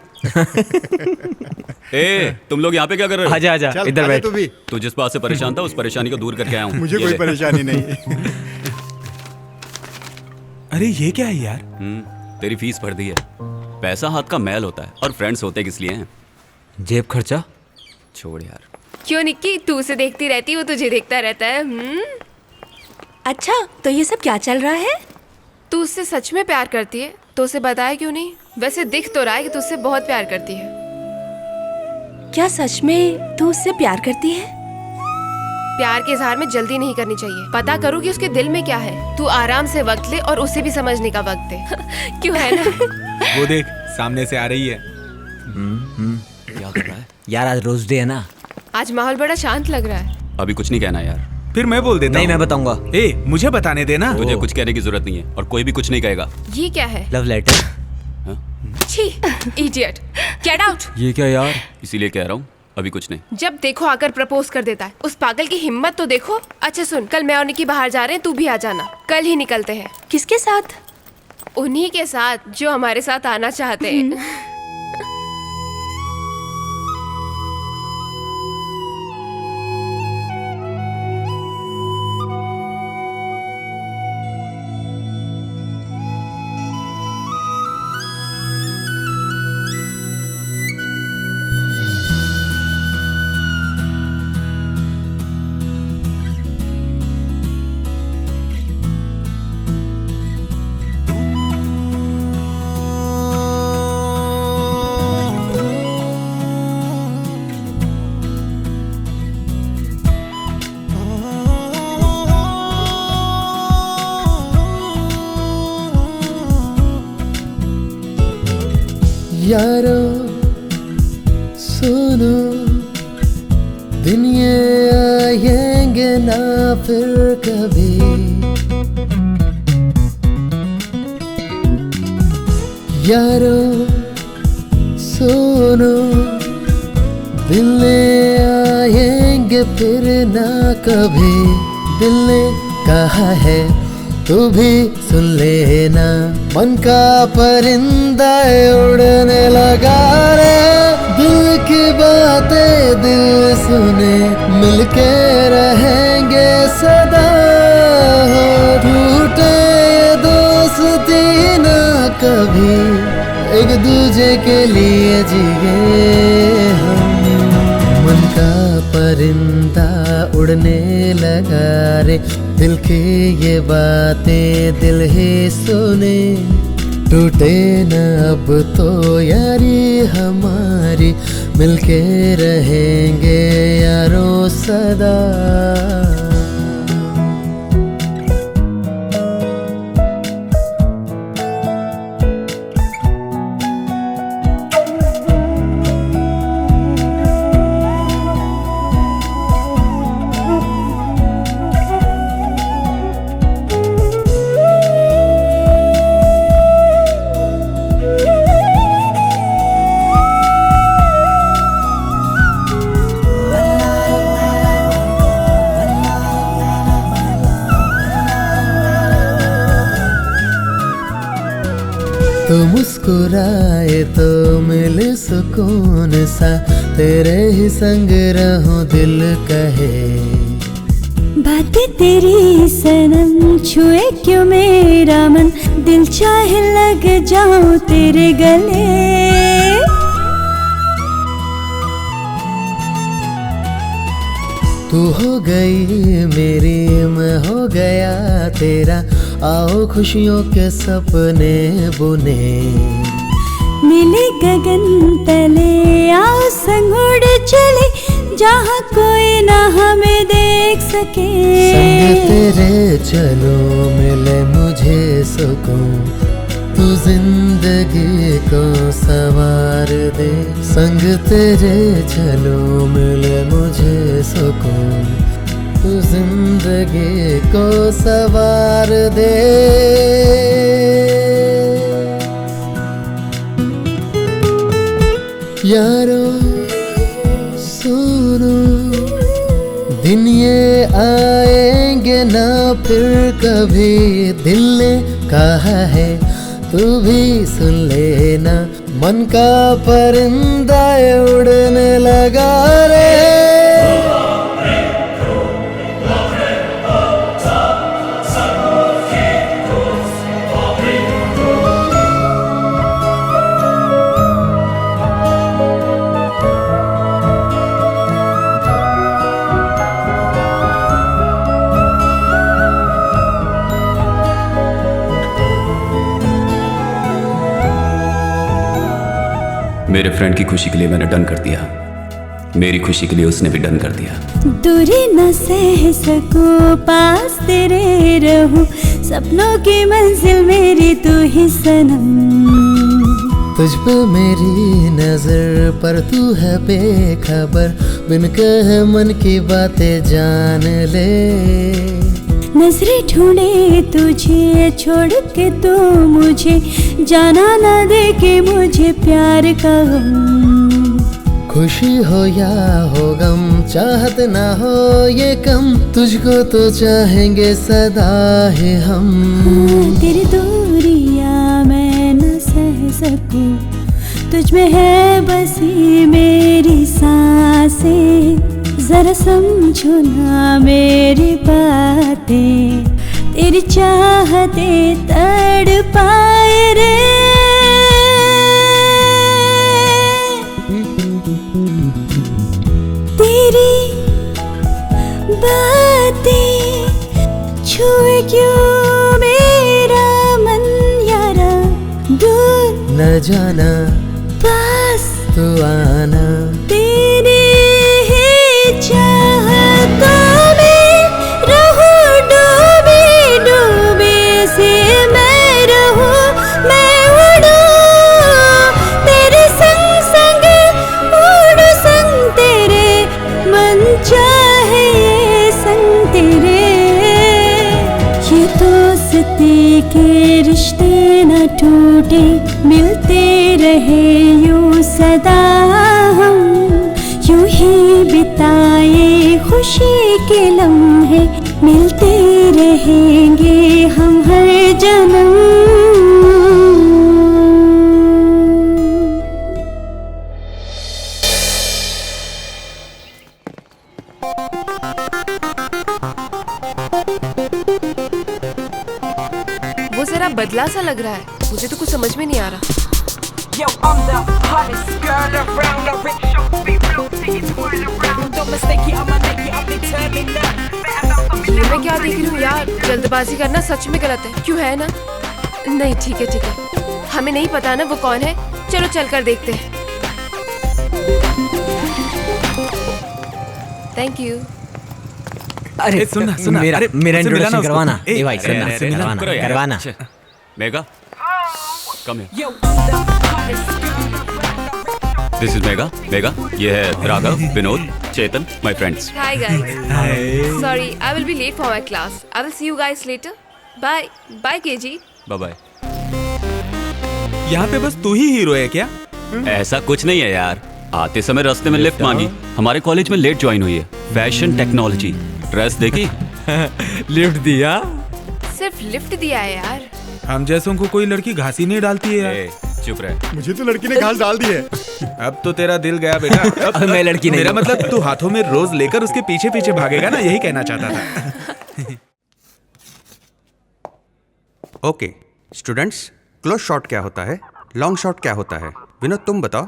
ए, तुम लोग यहाँ पे क्या कर रहे हो? आजा आजा, चल, इधर आजा बैठ। तू भी। तू जिस बात से परेशान था उस परेशानी को दूर करके आया हूँ। मुझे ये कोई ले। परेशानी नहीं। अरे ये क्या है यार? तेरी फीस भर दी है। पैसा हाथ का मैल होता है और फ्रेंड्स होते किस लिए हैं? जेब खर्चा। छोड़ यार। क्यों निक्की, तू उसे देखती रहती, वो तुझे देखता रहता है। अच्छा, तो ये सब क्या चल रहा है? तू उससे सच में प्यार करती है तो उसे बताया क्यों नहीं? वैसे दिख तो रहा है कि तू उससे बहुत प्यार करती है। क्या सच में तू उससे प्यार करती है? प्यार के इजहार में जल्दी नहीं करनी चाहिए। पता करो कि उसके दिल में क्या है। तू आराम से वक्त ले और उसे भी समझने का वक्त दे। क्यों है ना? वो देख सामने से आ रही है। क्या कर रहा है? यार आज रोज डे है ना। आज माहौल बड़ा शांत लग रहा है। अभी कुछ नहीं कहना यार। फिर मैं बोल देता नहीं, हूँ। मैं बताऊंगा। ए, मुझे बताने देना। तुझे कुछ कहने की जरूरत नहीं है और कोई भी कुछ नहीं कहेगा। ये क्या है? Love letter. छी, इडियट, गेट आउट। ये क्या यार? इसीलिए कह रहा हूँ अभी कुछ नहीं। जब देखो आकर प्रपोज कर देता है। उस पागल की हिम्मत तो देखो। अच्छा सुन, कल मैं और निकी बाहर जा रहे हैं, तू भी आ जाना। कल ही निकलते हैं। किसके साथ? उन्हीं के साथ जो हमारे साथ आना चाहते हैं। यारो सुनो, दिन ये आएंगे ना फिर कभी। यारो सुनो, दिन आएंगे फिर ना कभी। दिल ने कहा है तू भी सुन लेना। मन का परिंदा उड़ने लगा रे। दिल की बातें दिल सुने, मिलके रहेंगे सदा। हो टूटे ये दोस्ती ना कभी, एक दूजे के लिए जिए हम। मन का परिंदा उड़ने लगा रे। दिल की ये बातें दिल ही सुने। टूटे न अब तो यारी हमारी, मिलके रहेंगे यारों सदा। तो मुस्कुराए तो मिले सुकून सा। तेरे ही संग रहूं दिल कहे। बातें तेरी सनम छुए क्यों मेरा मन। दिल चाहे लग जाऊं तेरे गले। तू हो गई मेरी, मैं हो गया तेरा। आओ खुशियों के सपने बुने। मिले गगन तले आओ संग उड़ चले। जहाँ कोई ना हमें देख सके। संग तेरे चलो मिले मुझे सुकून। तू जिंदगी को सवार दे। संग तेरे चलो मिले मुझे सुकून। तू जिंदगी को सवार दे। यारो सुनो, दिन ये आएंगे ना फिर कभी दिल ने कहा है, तू भी सुन लेना, मन का परिंदा उड़ने लगा रे। मेरे फ्रेंड की खुशी के लिए मैंने डन कर दिया, मेरी खुशी के लिए उसने भी डन कर दिया। दूरी न सह सकूं, पास तेरे रहूं, सपनों की मंजिल मेरी तू ही सनम। तुझ पे मेरी नजर पर तू है बेखबर, बिन कहे मन की बातें जान ले। नजरें ढूंढे तुझे छोड़ के तू मुझे, जाना ना दे के मुझे प्यार का गम। खुशी हो या हो गम, चाहत ना हो ये कम, तुझको तो चाहेंगे सदा ही हम। तेरी दूरियां मैं न सह सकूं, तुझ में है बसी मेरी सांसें, जरा समझो ना मेरी बातें, तेरी चाहते तड़पाए रे। तेरी बातें छुए क्यों मेरा मन यारा, दूर न जाना पास तू आना। तेरी ही चाहतों में रहूं डूबी डूबी से मैं रहूं, मैं उड़ूं तेरे संग संग, उड़ूं संग तेरे, मन चाहे ये संग तेरे। ये दोस्ती के रिश्ते न टूटे, मिलते रहे यूं सदा हम, यूं ही बिताए खुशी के लम्हे, मिलते रहेंगे हम हर जन्म। वो जरा बदला सा लग रहा है, मुझे तो कुछ समझ में नहीं आ रहा। Yo, I'm the hottest girl around. The rich show be blue till you twirl around. Don't mistake it, I'ma make it, I'm determined. ये मैं क्या देख रही हूँ यार, जल्दबाजी करना सच में गलत है, क्यों है ना? नहीं ठीक है, हमें नहीं पता ना वो कौन है, चलो चल कर देखते हैं। Thank you. अरे सुनना सुनना, मेरा अरे मेरा मुझसे मिलाना इंट्रोडक्शन उसको। करवाना। ए, ए भाई अरे, सुनना अरे, अरे, करवाना करो यार। करवाना। Mega, come here. Yo, I'm the hottest girl around. This is mega. Mega, ये है Raghav, Vinod, Chetan, my friends. Hi guys. Sorry, I will be late for my class. I will see you guys later. Bye. Bye KG. Bye bye. यहाँ पे बस तू ही हीरो है क्या? ऐसा कुछ नहीं है यार, आते समय रास्ते में लिफ्ट मांगी, हमारे कॉलेज में लेट ज्वाइन हुई है, फैशन टेक्नोलॉजी, ड्रेस देखी, लिफ्ट दिया। सिर्फ लिफ्ट दिया है यार। हम जैसों को कोई लड़की घासी नहीं डालती है यार। ए, चुप रहे। मुझे तो लड़की ने घास डाल दी है। अब तो तेरा दिल गया बेटा। अब मैं लड़की नहीं मेरा हूँ। मतलब तू हाथों में रोज लेकर उसके पीछे पीछे भागेगा ना, यही कहना चाहता था। ओके स्टूडेंट्स, क्लोज शॉट क्या होता है, लॉन्ग शॉट क्या होता है? विनोद तुम बताओ,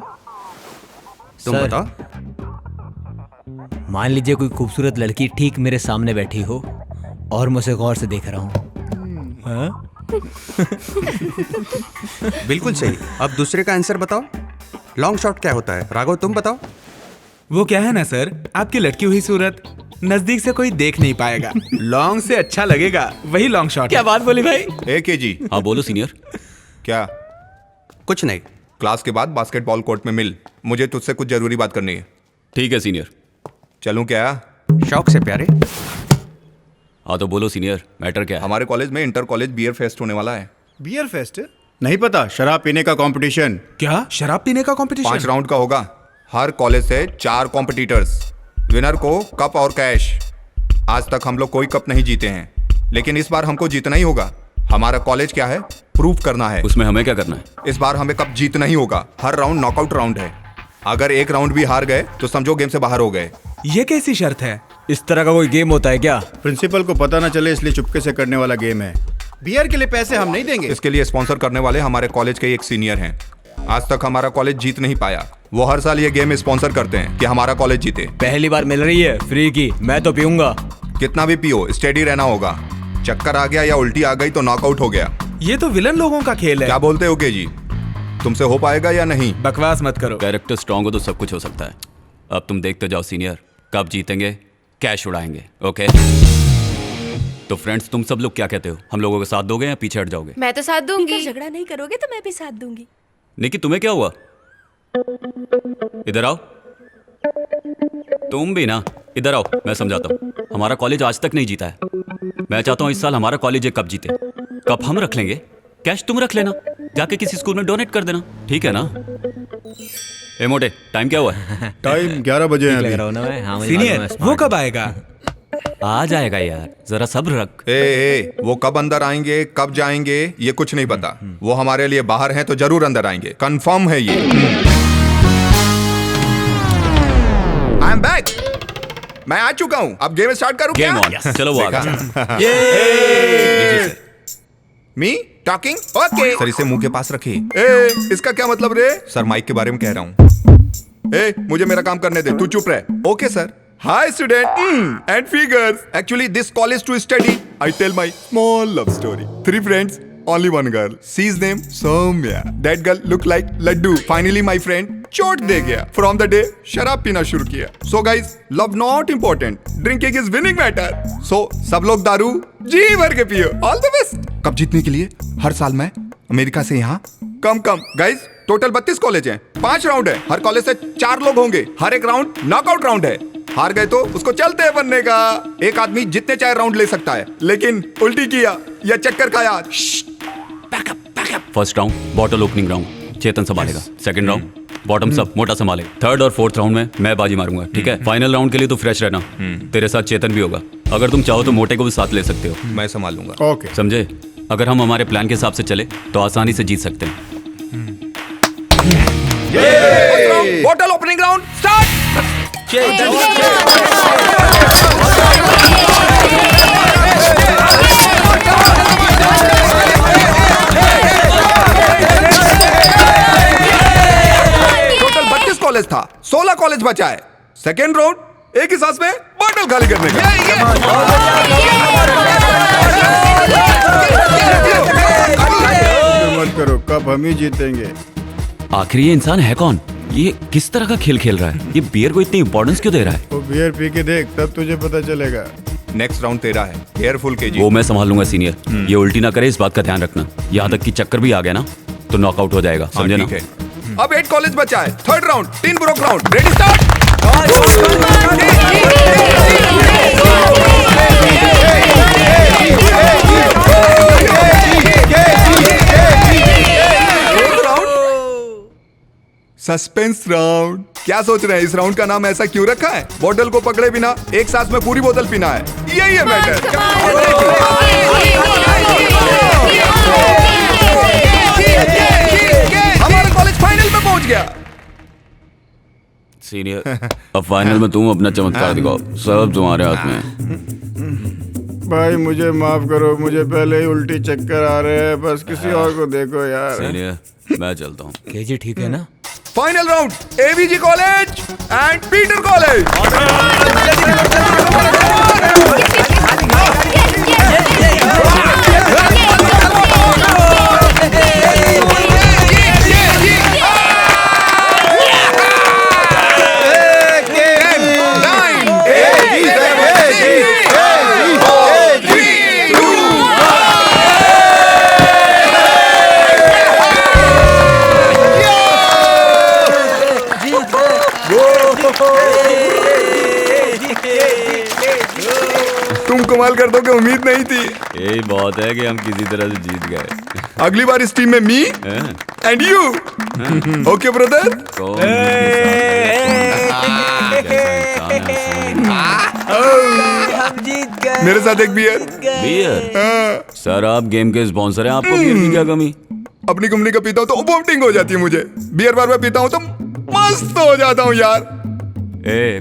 तुम सर, बताओ। मान लीजिए कोई खूबसूरत लड़की ठीक मेरे सामने बैठी हो और मुझे गौर से देख रहा हूँ। हाँ? बिल्कुल सही। अब दूसरे का आंसर बताओ, लॉन्ग शॉट क्या होता है? राघव तुम बताओ। वो क्या है ना सर, आपकी लटकी हुई सूरत नजदीक से कोई देख नहीं पाएगा, लॉन्ग से अच्छा लगेगा, वही लॉन्ग शॉट। क्या बात बोली भाई? ए के जी। हाँ बोलो सीनियर। क्या? कुछ नहीं। क्लास के बाद बास्केटबॉल कोर्ट में मिल, मुझे तुझसे कुछ जरूरी बात करनी है। ठीक है सीनियर। चलूं क्या? शौक से प्यारे। हाँ तो बोलो सीनियर, मैटर क्या है? हमारे कॉलेज में इंटर कॉलेज बियर फेस्ट होने वाला है। Beer fest? नहीं पता, शराब पीने का कंपटीशन। क्या शराब पीने का कंपटीशन? 5 राउंड का होगा, हर कॉलेज से 4 कॉम्पिटिटर्स, विनर को कप और कैश। आज तक हम लोग कोई कप नहीं जीते हैं, लेकिन इस बार हमको जीतना ही होगा। हमारा कॉलेज क्या है, प्रूव करना है। उसमें हमें क्या करना है? इस बार हमें कप जीतना ही होगा। हर राउंड नॉकआउट राउंड है। अगर एक राउंड भी हार गए तो समझो गेम से बाहर हो गए। ये कैसी शर्त है? इस तरह का कोई गेम होता है क्या? प्रिंसिपल को पता ना चले इसलिए चुपके से करने वाला गेम है। बियर के लिए पैसे हम नहीं देंगे। इसके लिए स्पॉन्सर करने वाले हमारे कॉलेज के एक सीनियर हैं। आज तक हमारा कॉलेज जीत नहीं पाया। वो हर साल ये गेम स्पॉन्सर करते हैं कि हमारा कॉलेज जीते। पहली बार मिल रही है फ्री की, मैं तो पीऊंगा। कितना भी पियो, स्टेडी रहना होगा। चक्कर आ गया या उल्टी आ गई तो नॉकआउट हो गया। ये तो विलन लोगों का खेल है। क्या बोलते हो के जी, तुमसे हो पाएगा या नहीं? बकवास मत करो। कैरेक्टर स्ट्रांग हो तो सब कुछ हो सकता है। अब तुम देखते जाओ सीनियर, कब जीतेंगे, कैश उड़ाएंगे। ओके तो फ्रेंड्स, तुम सब लोग क्या कहते हो? हम लोगों का साथ दोगे या पीछे हट जाओगे? मैं तो साथ दूंगी। झगड़ा नहीं करोगे तो मैं भी साथ दूंगी। निकी, तुम्हें क्या हुआ? इधर आओ। तुम भी ना, इधर आओ, मैं समझाता हूँ। हमारा कॉलेज आज तक नहीं जीता है। मैं चाहता हूँ इस साल हमारा कॉलेज एक कप जीते। कप हम रख लेंगे, कैश तुम रख लेना, जाके किसी स्कूल में डोनेट कर देना, ठीक है ना? ए मोटे, टाइम क्या हुआ है? टाइम 11 बजे है अभी। सीनियर, वो कब आएगा? आ जाएगा यार, जरा सब्र रख। वो कब अंदर आएंगे, कब जाएंगे, ये कुछ नहीं पता। वो हमारे लिए बाहर हैं तो जरूर अंदर आएंगे, कंफर्म है ये। I am back. मैं आ चुका हूँ, अब गेम स्टार्ट करूँ क्या? Game on. चलो वो आ गया। Me talking? ओके। सर इसे मुंह के पास रखिए। इसका क्या मतलब रे? सर माइक के बारे में कह रहा हूँ। मुझे मेरा काम करने दे, तू चुप रह। Okay sir. Hi student and figures. Actually this college to study. I tell my small love story. 3 friends, only one girl. She's name Soumya. That girl look like laddu. Finally my friend चोट दे गया. From the day शराब पीना शुरू किया. So guys, love not important. Drinking is winning matter. So सब लोग दारू जी भर के पियो. All the best. कब जीतने के लिए हर साल मैं अमेरिका से यहाँ कम गाइज टोटल 32 कॉलेज हैं, 5 राउंड है। हर कॉलेज से 4 लोग होंगे। हर एक राउंड नॉकआउट राउंड है। हार गए तो उसको चलते बनने का। एक आदमी जितने चाहे राउंड ले सकता है, लेकिन उल्टी किया या चक्कर खाया। First round bottle opening round, Chetan संभालेगा। सेकंड राउंड बॉटम अप, मोटा संभालेगा। थर्ड और फोर्थ राउंड में मैं बाजी मारूंगा, ठीक है? फाइनल राउंड के लिए तू फ्रेश रहना। तेरे साथ चेतन भी होगा। अगर तुम चाहो तो मोटे को भी साथ ले सकते हो। मैं संभाल लूंगा। ओके समझे? अगर हम हमारे प्लान के हिसाब से चले तो आसानी से जीत सकते हैं। Bottle opening round start. Total 32 college था, 16 कॉलेज बचा है। सेकेंड राउंड एक ही सांस में बॉटल खाली करने का। मत करो, कब हम ही जीतेंगे। आखिर ये इंसान है कौन? ये किस तरह का खेल खेल रहा है? ये बियर को इतनी इंपॉर्टेंस क्यों दे रहा है? वो बियर पी के देख, तब तुझे पता चलेगा। नेक्स्ट राउंड तेरा है, केयरफुल के जी। वो मैं संभाल लूंगा सीनियर। ये उल्टी ना करे, इस बात का ध्यान रखना। यहाँ तक कि चक्कर भी आ गया ना तो नॉकआउट हो जाएगा, समझे ना? अब 8 कॉलेज बचा है। Third round 3 broke round. Ready start. Suspense round. क्या सोच रहे हैं, इस राउंड का नाम ऐसा क्यों रखा है? बॉटल को पकड़े बिना एक सांस में पूरी बोतल पीना है, यही है मैटर। हमारा कॉलेज फाइनल में पहुंच गया। सीनियर, अब फाइनल में तुम अपना चमत्कार दिखाओ, सब तुम्हारे हाथ में है। भाई मुझे माफ करो, मुझे पहले ही उल्टी चक्कर आ रहे हैं। बस किसी और को देखो यार। सीनियर, मैं चलता हूँ। केजी ठीक है ना? Final round AVG college and Peter college. तुम कमाल कर दोगे, उम्मीद नहीं थी। यही बहुत है कि हम किसी तरह से जीत गए। अगली बार इस टीम में me and you. Okay brother. हम जीत मेरे साथ एक बियर। बियर? सर आप गेम के स्पॉन्सर हैं, आपको बियर की क्या कमी? अपनी कंपनी का पीता हूँ तो वोमिटिंग हो जाती है मुझे। बियर बार बार पीता हूँ तो मस्त हो जाता हूँ यार।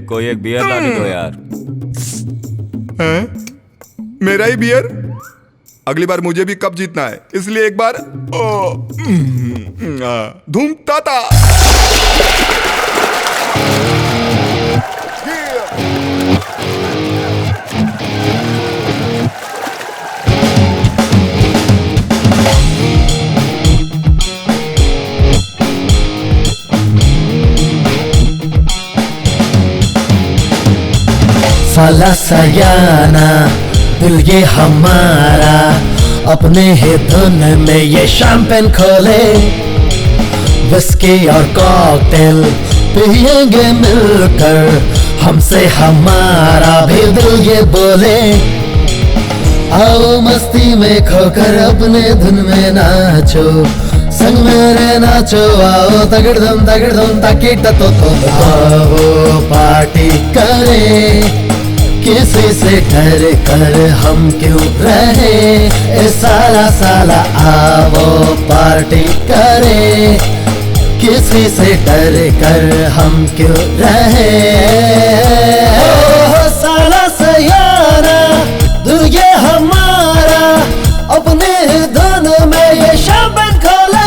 कोई एक बियर ला दो यार। मेरा ही बियर? अगली बार मुझे भी कप जीतना है, इसलिए एक बार धूम ताता। साला सयाना दिल ये हमारा, अपने ही धुन में ये शैंपेन खोले, विस्की और कॉकटेल पिएंगे मिलकर, हमसे हमारा भी दिल ये बोले। आओ मस्ती में खोकर अपने धुन में नाचो, संग मेरे नाचो, आओ तगड़दम ताकि तो आओ पार्टी करें, किसी से डर कर हम क्यों रहे, ए साला साला आओ पार्टी करें, किसी से डर कर हम क्यों रहे। ओ साला सयाना दिल ये हमारा, अपने धुन में ये शैंपेन खोले।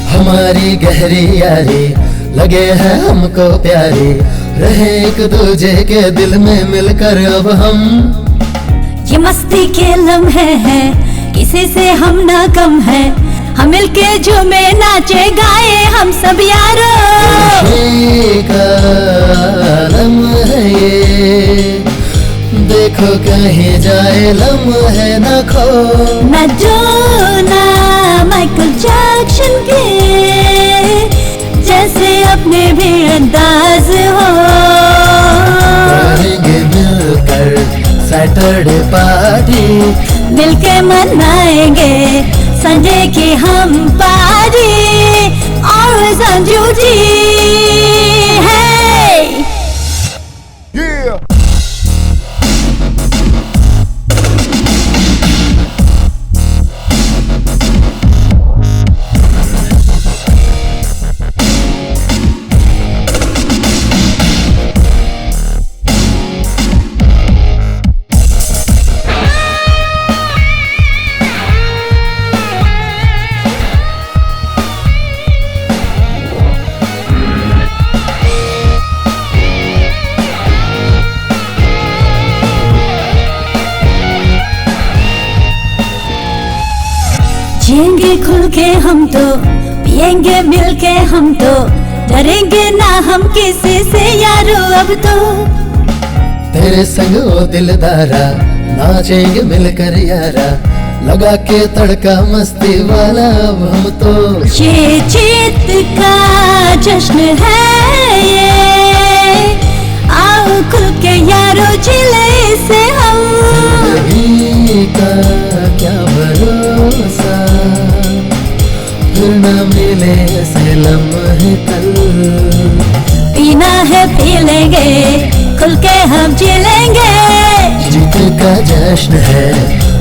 हमारी गहरी यारी लगे है हमको प्यारी, रहे एक दूजे के दिल में मिलकर अब हम। ये मस्ती के लम्हे हैं, किसी से हम ना कम है, हम मिलके झूमे नाचे गाए हम सब यारो। खुशी का लम्हा है ये, देखो कहीं जाए लम्हे न खो। न जो ना माइकल जैक्सन के जैसे अपने भी अंदाज हो, करेंगे मिलकर सैटरडे पार्टी, मिलके मनाएंगे संडे की हम पार्टी, और संजू जी है। जिएंगे खुल के हम तो, पिएंगे मिल के हम तो, डरेंगे ना हम किसी से यारो अब तो। तेरे संग ओ दिलदारा, नाचेंगे मिलकर यारा, लगा के तड़का मस्ती वाला अब हम तो। ये जीत का जश्न है ये, आओ खुल के यारो जिले से हम। जिंदगी का क्या भरोसा, फिर न मिले से लम्हे कल। पीना है पी लेंगे, खुल के हम जी लेंगे। जीत का जश्न है,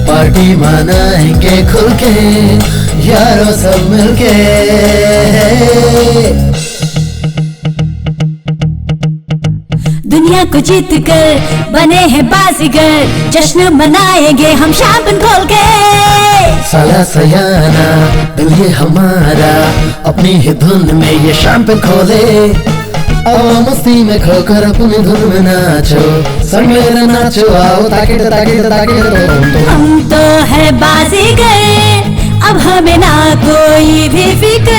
पार्टी मनाएंगे खुल के, यारों सब मिलके। दुनिया को जीत कर बने हैं बाजीगर, जश्न मनाएंगे हम शैंपेन खोल के। साला सयाना दिल ये हमारा, अपनी ही धुन में ये शैंपेन खोले, अब मस्ती में खोकर अपनी धुन में नाचो, संग मेरे नाचो, आओ ताकि हम तो है बाजीगर, अब हमें ना कोई भी फिक्र,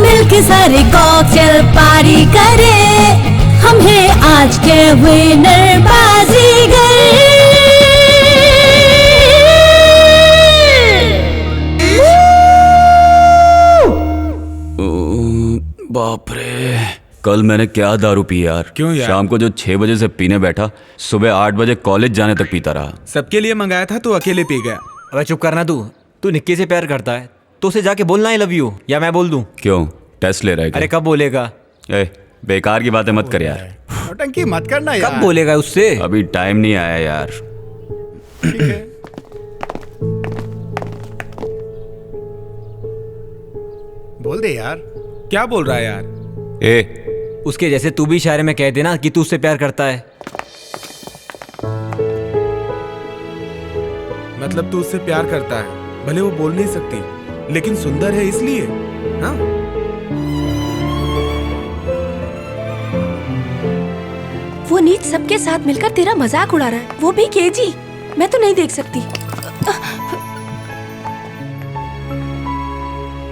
मिलके सारे कॉकटेल पार्टी करे, हम है आज के विनर बाजीगर। बाप रे, कल मैंने क्या दारू पी यार। क्यों यार? शाम को जो 6 बजे से पीने बैठा, सुबह 8 बजे कॉलेज जाने तक पीता रहा। सबके लिए मंगाया था तो अकेले पी गया। अबे चुप करना तू निक्की से प्यार करता है तो उसे जाके बोलना आई लव यू, या मैं बोल दूं? क्यों, टेस्ट ले रहा है क्या? अरे कब बोलेगा? ए, बेकार की बातें मत कर यार। नौटंकी मत करना यार। कब बोलेगा उससे? अभी टाइम नहीं आया यार। ठीक है। बोल दे यार। क्या बोल रहा है यार? ए, उसके जैसे तू भी इशारे में कह देना कि तू उससे प्यार करता है। मतलब तू उससे प्यार करता है, भले वो बोल नहीं सकती लेकिन सुंदर है इसलिए। हाँ, वो नीच सबके साथ मिलकर तेरा मजाक उड़ा रहा है, वो भी केजी। मैं तो नहीं देख सकती।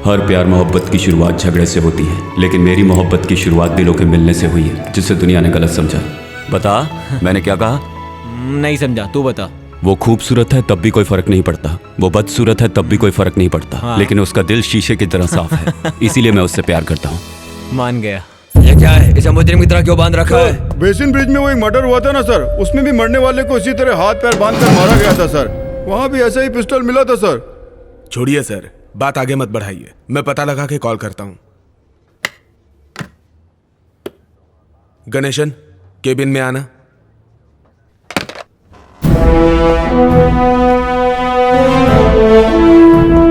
हर प्यार मोहब्बत की शुरुआत झगड़े से होती है, लेकिन मेरी मोहब्बत की शुरुआत दिलों के मिलने से हुई है, जिसे दुनिया ने गलत समझा। बता, मैंने क्या कहा? नहीं समझा, तू बता। वो खूबसूरत है तब भी कोई फर्क नहीं पड़ता, वो बदसूरत है तब भी कोई फर्क नहीं पड़ता। हाँ। लेकिन उसका दिल शीशे की तरह साफ है, इसीलिए मैं उससे प्यार करता हूँ। मान गया। ये क्या है, इसे मुजरिम की तरह क्यों बांध रखा है? बेसिन ब्रिज में वो एक मर्डर हुआ था ना सर, उसमें भी मरने वाले को इसी तरह हाथ पैर बांध कर मारा गया था सर। वहाँ भी ऐसा ही पिस्टल मिला था सर। छोड़िए सर, बात आगे मत बढ़ाइए, मैं पता लगा के कॉल करता हूँ। गणेशन, केबिन में आना।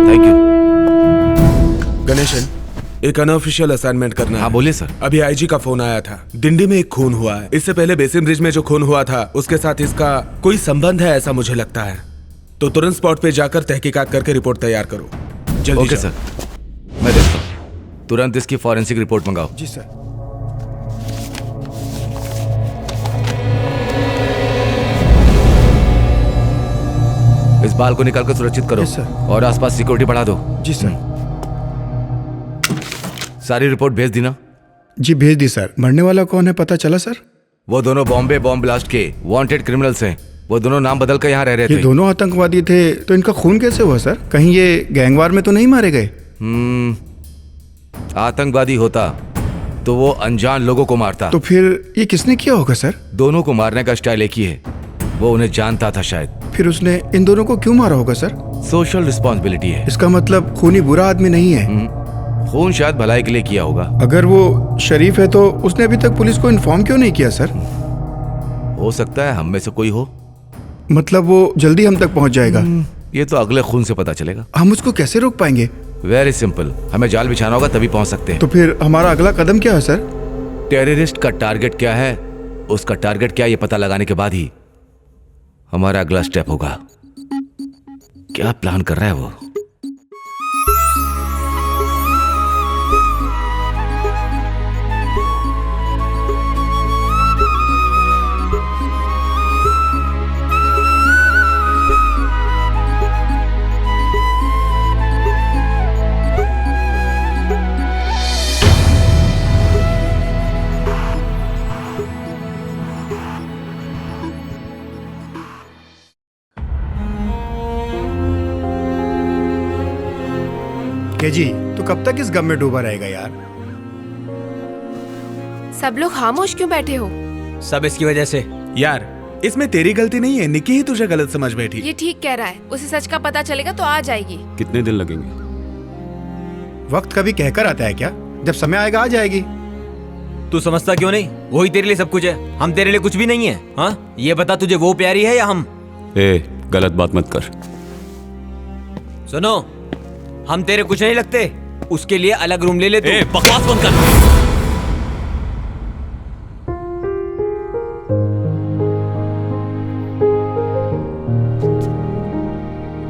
Thank you. गणेशन, एक अनऑफिशियल असाइनमेंट करना है। हाँ बोलिए सर। अभी आईजी का फोन आया था, दिंडी में एक खून हुआ है। इससे पहले बेसिन ब्रिज में जो खून हुआ था उसके साथ इसका कोई संबंध है ऐसा मुझे लगता है। तो तुरंत स्पॉट पे जाकर तहकीकात करके रिपोर्ट तैयार करो। जल्दी ओके जाओ। सर, मैं देखता हूँ। तुरंत इसकी फॉरेंसिक रिपोर्ट मंगाओ। जी सर। इस बाल को निकाल कर सुरक्षित करो। Yes, sir. और आसपास सिक्योरिटी बढ़ा दो। जी सर। सारी रिपोर्ट भेज दी ना? जी भेज दी सर। मरने वाला कौन है पता चला सर? वो दोनों बॉम्बे बॉम्ब ब्लास्ट के वांटेड क्रिमिनल्स हैं। वो दोनों नाम बदल कर यहाँ रह रहे ये थे। दोनों आतंकवादी थे, तो इनका खून कैसे हुआ सर? कहीं ये गैंगवार में तो नहीं मारे गए? आतंकवादी होता तो वो अनजान लोगों को मारता। तो फिर ये किसने किया होगा सर? दोनों को मारने का स्टाइल एक ही है, वो उन्हें जानता था शायद। फिर उसने इन दोनों को क्यों मारा होगा सर? सोशल रिस्पॉन्सिबिलिटी है। इसका मतलब खूनी बुरा आदमी नहीं है। खून शायद भलाई के लिए किया होगा। अगर वो शरीफ है तो उसने अभी तक पुलिस को इन्फॉर्म क्यों नहीं किया सर? हो सकता है हम में से कोई हो। मतलब वो जल्दी हम तक पहुंच जाएगा? ये तो अगले खून से पता चलेगा। हम उसको कैसे रोक पाएंगे? वेरी सिंपल, हमें जाल बिछाना होगा तभी पहुंच सकते हैं। तो फिर हमारा अगला कदम क्या है सर? टेररिस्ट का टारगेट क्या है, उसका टारगेट क्या है, ये पता लगाने के बाद ही हमारा अगला स्टेप होगा। क्या प्लान कर रहा है वो? केजी, तू कब तक इस गम में डूबा रहेगा यार? सब लोग खामोश क्यों बैठे हो? सब इसकी वजह से। यार, इसमें तेरी गलती नहीं है, निक्की ही तुझे गलत समझ बैठी। ये ठीक कह रहा है, उसे सच का पता चलेगा तो आ जाएगी। कितने दिन लगेंगे? वक्त कभी कहकर आता है क्या? जब समय आएगा आ जाएगी। तू समझता क्यों नहीं? वही तेरे लिए सब कुछ है, हम तेरे लिए कुछ भी नहीं है। हाँ, ये बता तुझे वो प्यारी है या हम? ए, गलत बात मत कर। सुनो, हम तेरे कुछ नहीं लगते, उसके लिए अलग रूम ले ले तू। ए, बकवास बंद कर।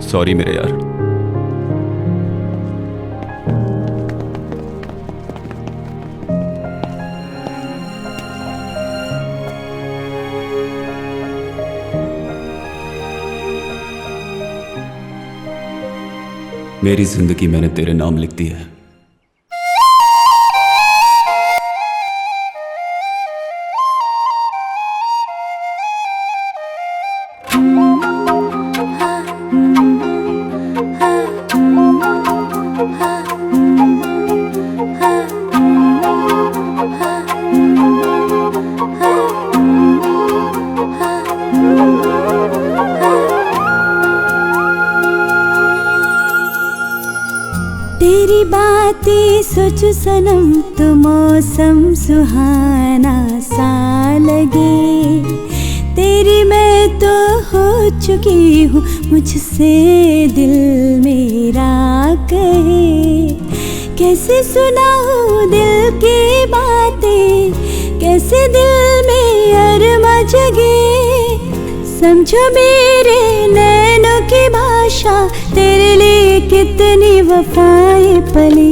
सॉरी मेरे यार। मेरी जिंदगी मैंने तेरे नाम लिख दी है। बातें सोचूं सनम तो मौसम सुहाना सा लगे। तेरी मैं तो हो चुकी हूँ, मुझसे दिल मेरा कहे। कैसे सुनाऊं दिल की बातें, कैसे दिल में अरमा जगे। समझो मेरे नैनों की भाषा, तेरे लिए कितनी वफाएं पली।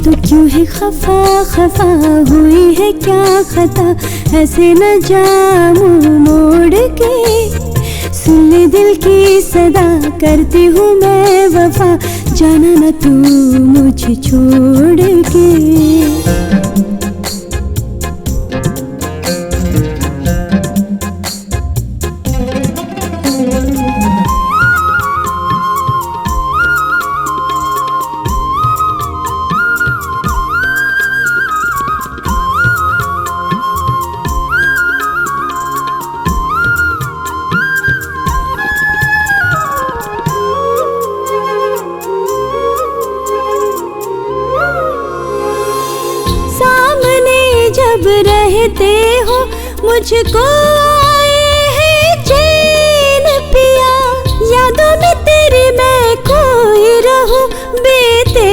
तू क्यों है खफा खफा, हुई है क्या खता, ऐसे न जाऊं मोड़ के। सुन ले दिल की सदा, करती हूँ मैं वफा, जाना न तू मुझे छोड़ के। रहते हो मुझको आए है चैन पिया, यादों में तेरी मैं खोई रहूं, बीते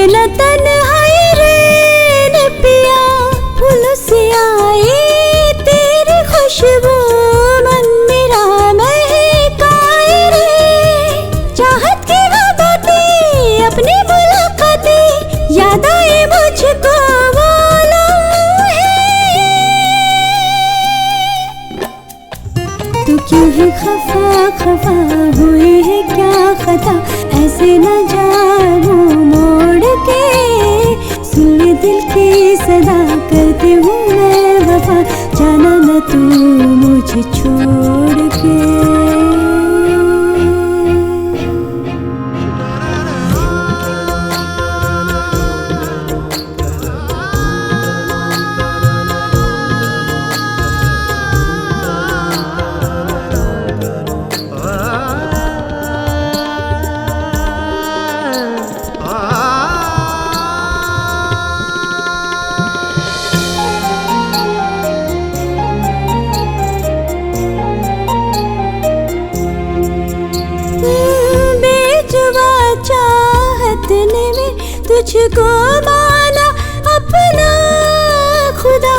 न तन्हाई रैन पिया। फूलों से आए तेरी खुशबू, मन मेरा महकाए रे। चाहत की वो बातें, अपनी मुलाकातें, याद आए मुझको क्यों है खफा खफा, हुई है क्या खता, ऐसे न जाऊं मोड़ के। सुन ले दिल की सदा, करती हूँ मैं वफा, जाना न तू मुझे छोड़ के। तुझको माना अपना खुदा,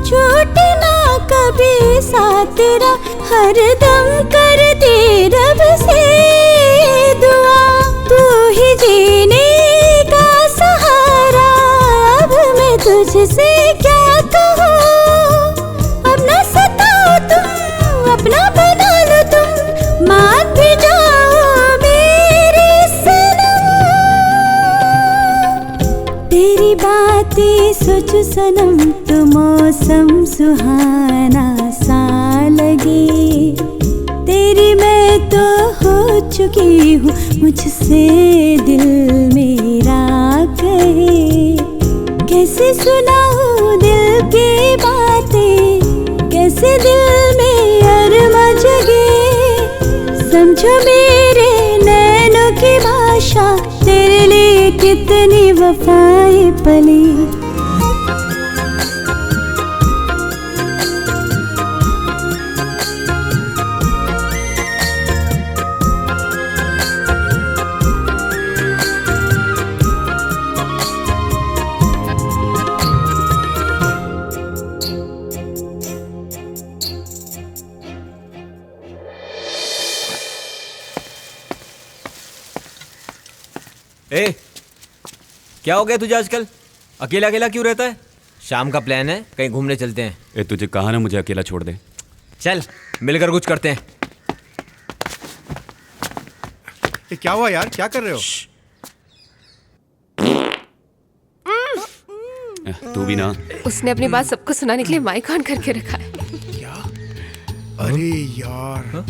छूटे ना कभी साथ तेरा, हर दम करती रब से दुआ। तू ही जीने का सहारा, अब मैं तुझसे क्या कहूँ। अब ना सताओ तुम, अपना बना लो तुम, मान भी जाओ मेरे सनम। तेरी बातें सोचूं सनम तो मौसम सुहाना सा लगे। तेरी मैं तो हो चुकी हूँ, मुझसे दिल मेरा कहे। कैसे सुनाऊं दिल की बातें, कैसे दिल में अरमा जगे। समझो मेरे नैनों की भाषा, तेरे लिए कितनी वफाएं पली। ए, क्या हो गया तुझे आजकल? अकेला अकेला क्यों रहता है? शाम का प्लान है, कहीं घूमने चलते हैं। ए, तुझे कहा ना मुझे अकेला छोड़ दे। चल मिलकर कुछ करते हैं। ये क्या हुआ यार, क्या कर रहे हो? तू भी ना। उसने अपनी बात सबको सुनाने के लिए माइक ऑन करके रखा है। क्या? अरे यार,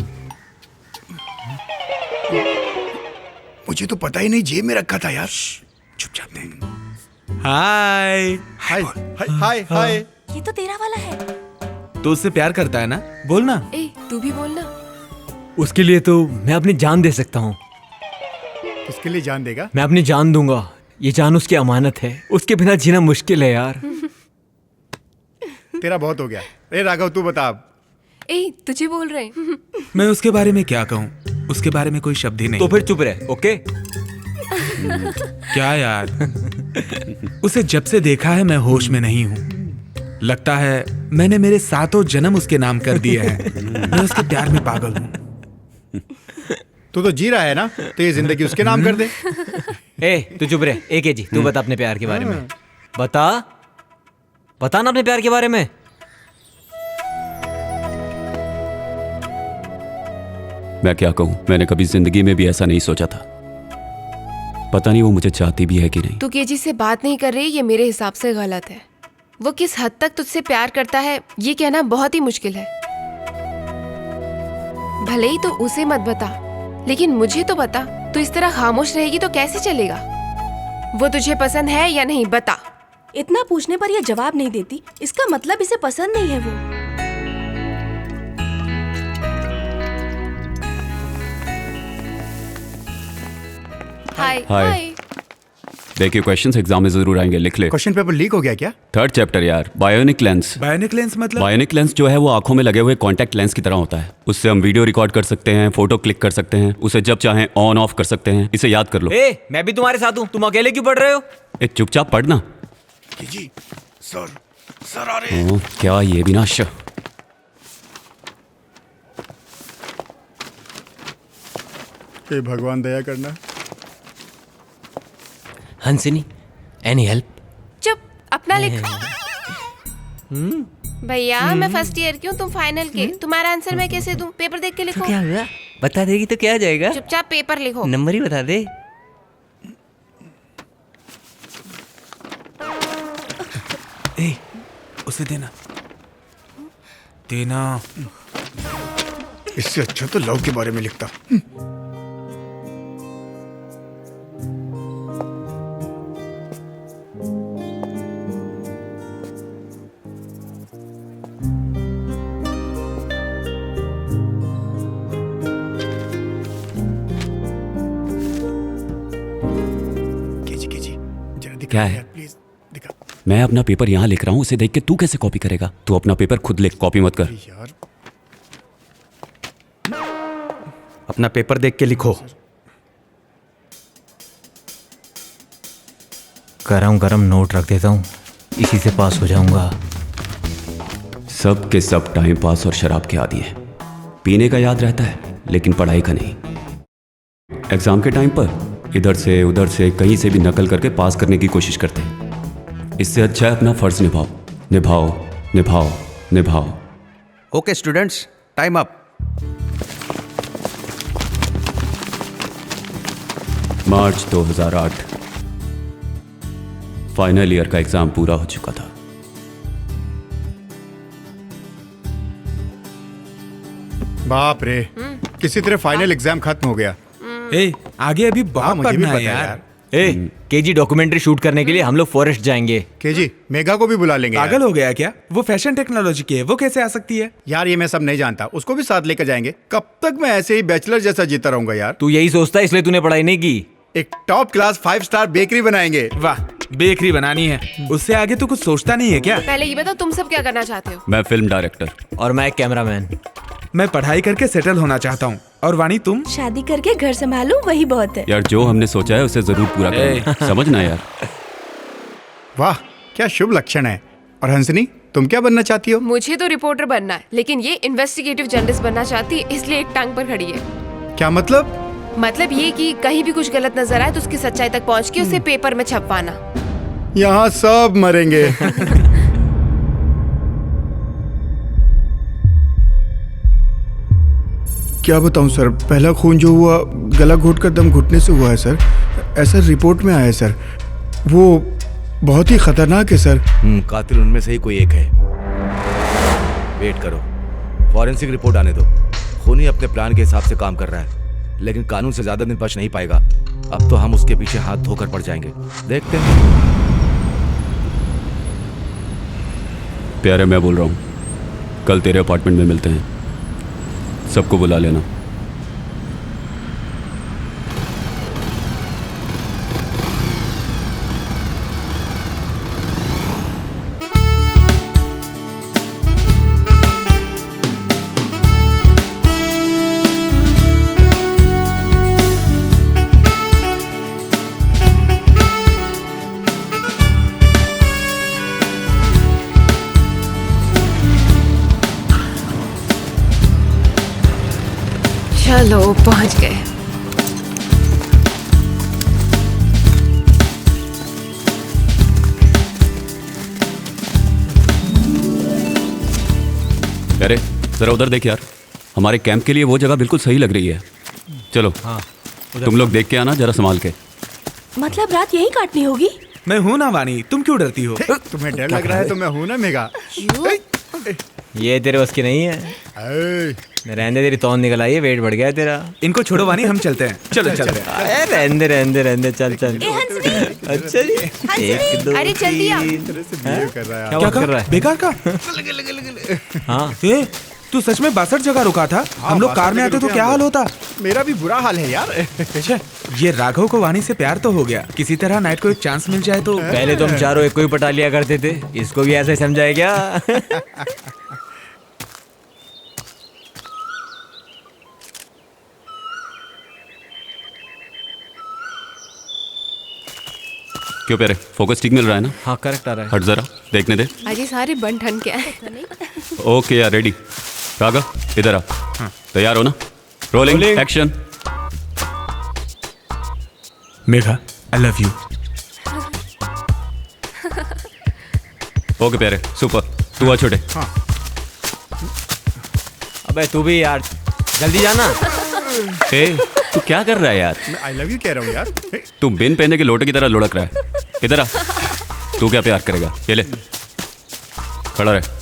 मुझे तो पता ही नहीं, जेब में रखा था यार। चुप जाते हैं। हाय हाय हाय हाय। ये तो तेरा वाला है। तो उससे प्यार करता है ना? बोलना। ए, तू भी बोलना। उसके लिए तो मैं अपनी जान दे सकता हूँ। किसके लिए जान देगा? मैं अपनी जान दूंगा, ये जान उसकी अमानत है, उसके बिना जीना मुश्किल है यार। तेरा बहुत हो गया। ए राघव तू बता अब। ए तुझे बोल रहे हैं। मैं उसके बारे में क्या कहूँ, उसके बारे में कोई शब्द ही नहीं। तो फिर चुप रहे, ओके? क्या यार, उसे जब से देखा है मैं होश में नहीं हूँ। लगता है मैंने मेरे 7 जन्म उसके नाम कर दिए हैं। मैं उसके प्यार में पागल हूँ। तू तो जी रहा है ना, तो ये जिंदगी उसके नाम कर दे। ए तू चुप रहे। ए के जी तू बता अपने प्यार के बारे में। बता ना अपने प्यार के बारे में। मैं क्या कहूँ, मैंने कभी जिंदगी में भी ऐसा नहीं सोचा था। पता नहीं वो मुझे चाहती भी है कि नहीं। तू केजी से बात नहीं कर रही, ये मेरे हिसाब से गलत है। वो किस हद तक तुझसे प्यार करता है ये कहना बहुत ही मुश्किल है। भले ही तो उसे मत बता, लेकिन मुझे तो बता। तू इस तरह खामोश रहेगी तो कैसे चलेगा? वो तुझे पसंद है या नहीं, बता। इतना पूछने पर ये जवाब नहीं देती, इसका मतलब इसे पसंद नहीं है वो। हाय। देखिए क्वेश्चंस एग्जाम में जरूर आएंगे, लिख ले। क्वेश्चन पेपर लीक हो गया क्या? 3rd चैप्टर यार, बायोनिक लेंस। बायोनिक लेंस मतलब? बायोनिक लेंस जो है वो आंखों में लगे हुए कॉन्टैक्ट लेंस की तरह होता है। उससे हम वीडियो रिकॉर्ड कर सकते हैं, फोटो क्लिक कर सकते हैं, उसे जब चाहें ऑन ऑफ कर सकते हैं। इसे याद कर लो। ए मैं भी तुम्हारे साथ हूँ, तुम अकेले क्यों पढ़ रहे हो? चुपचाप पढ़ना। जी सर आ रहे हैं। क्या ये भी ना हे भगवान दया करना। हंसिनी एनी हेल्प? चुप, अपना लिख। भैया मैं फर्स्ट ईयर की हूँ, तुम फाइनल के। तुम्हारा आंसर मैं कैसे दूं? पेपर देख के लिखो। तो क्या हुआ? बता देगी तो क्या जाएगा? चुपचाप पेपर लिखो। नंबर ही बता दे। ए, उसे देना। इससे अच्छा तो लव के बारे में लिखता। क्या है? मैं अपना पेपर यहाँ लिख रहा हूँ, उसे देख के तू कैसे कॉपी करेगा? तू अपना पेपर खुद लिख, कॉपी मत कर। अपना पेपर देख के लिखो। गरम नोट रख देता हूँ, इसी से पास हो जाऊंगा। सब के सब टाइम पास और शराब के आदी है। पीने का याद रहता है लेकिन पढ़ाई का नहीं। एग्जाम के टाइम पर इधर से उधर से कहीं से भी नकल करके पास करने की कोशिश करते हैं। इससे अच्छा है अपना फर्ज निभाओ। Okay students, time up. March 2008 final year का एग्जाम पूरा हो चुका था। बाप रे, किसी तरह फाइनल एग्जाम खत्म हो गया। ए, आगे अभी बहुत पढ़ना है यार। ए केजी डॉक्यूमेंट्री शूट करने के लिए हम लोग फॉरेस्ट जाएंगे। केजी मेघा को भी बुला लेंगे। पागल हो गया क्या? वो फैशन टेक्नोलॉजी की है, वो कैसे आ सकती है? यार ये मैं सब नहीं जानता, उसको भी साथ लेकर जाएंगे। कब तक मैं ऐसे ही बैचलर जैसा जीता रहूंगा यार? तू यही सोचता है इसलिए तूने पढ़ाई नहीं की। एक टॉप क्लास 5 स्टार बेकरी बनाएंगे। वाह, बेकरी बनानी है, उससे आगे तो कुछ सोचता नहीं है क्या? पहले ये बताओ तुम सब क्या करना चाहते हो? मैं फिल्म डायरेक्टर। और मैं कैमरामैन। मैं पढ़ाई करके सेटल होना चाहता हूँ। और वाणी तुम? शादी करके घर संभालूं, वही बहुत है। यार जो हमने सोचा है उसे जरूर पूरा करना, समझना यार। वाह क्या शुभ लक्षण है। और हंसनी तुम क्या बनना चाहती हो? मुझे तो रिपोर्टर बनना है, लेकिन ये इन्वेस्टिगेटिव जर्नलिस्ट बनना चाहती है, इसलिए एक टांग पर खड़ी है। क्या मतलब? मतलब ये कि कहीं भी कुछ गलत नजर आए तो उसकी सच्चाई तक पहुंच के उसे पेपर में छपवाना। यहाँ सब मरेंगे। क्या बताऊं सर, पहला खून जो हुआ गला घोटकर दम घुटने से हुआ है सर। ऐसा रिपोर्ट में आया है सर। वो बहुत ही खतरनाक है सर। कातिल उनमें से ही कोई एक है। वेट करो, फॉरेंसिक रिपोर्ट आने दो। खूनी अपने प्लान के हिसाब से काम कर रहा है, लेकिन कानून से ज्यादा दिन बच नहीं पाएगा। अब तो हम उसके पीछे हाथ धोकर पड़ जाएंगे। देखते हैं। प्यारे मैं बोल रहा हूँ, कल तेरे अपार्टमेंट में मिलते हैं, सबको बुला लेना। चलो पहुंच गए। अरे जरा उधर देख यार, हमारे कैंप के लिए वो जगह बिल्कुल सही लग रही है। चलो हाँ, तुम लोग देख के आना जरा संभाल के। मतलब रात यही काटनी होगी? मैं हूं ना वानी, तुम क्यों डरती हो? तुम्हें डर लग रहा है तो मैं हूं ना मेघा। ये तेरे बस की नहीं है। रहने दे, तेरी तौन निकल आई है, वेट बढ़ गया है तेरा। इनको छोड़ो वानी, हम चलते हैं। चलो चलते हैं। रहने दे, चल चल। अच्छा जी, एक दो अरे जल्दी आ। क्या कर रहा है? बेकार का? हाँ ए, तू सच में 62 जगह रुका था? हम लोग कार में आते तो क्या हाल होता? मेरा भी बुरा हाल है यार। अच्छा, ये राघव को वानी से प्यार तो हो गया, किसी तरह नाइट को एक चांस मिल जाए तो। पहले तुम चारों एक को ही पटा लिया करते थे, इसको भी ऐसे समझाए क्या? क्यों प्यारे, फोकस ठीक मिल रहा है ना? हाँ करेक्ट आ रहा है। हट जरा देखने दे। अजी सारे बन ठन के आए। ओके यार, रेडी। राघव इधर आ। तैयार हो ना? Rolling action. Megha, I love you. Okay प्यारे, सुपर। तू आ छोटे। अबे तू भी यार, जल्दी जाना। ए, तू क्या कर रहा है यार? मैं आई लव यू कह रहा हूँ यार। तू बिन पहने के लोटे की तरह लुढ़क रहा है। इधर आ। तू क्या प्यार करेगा? ये ले, खड़ा रहे।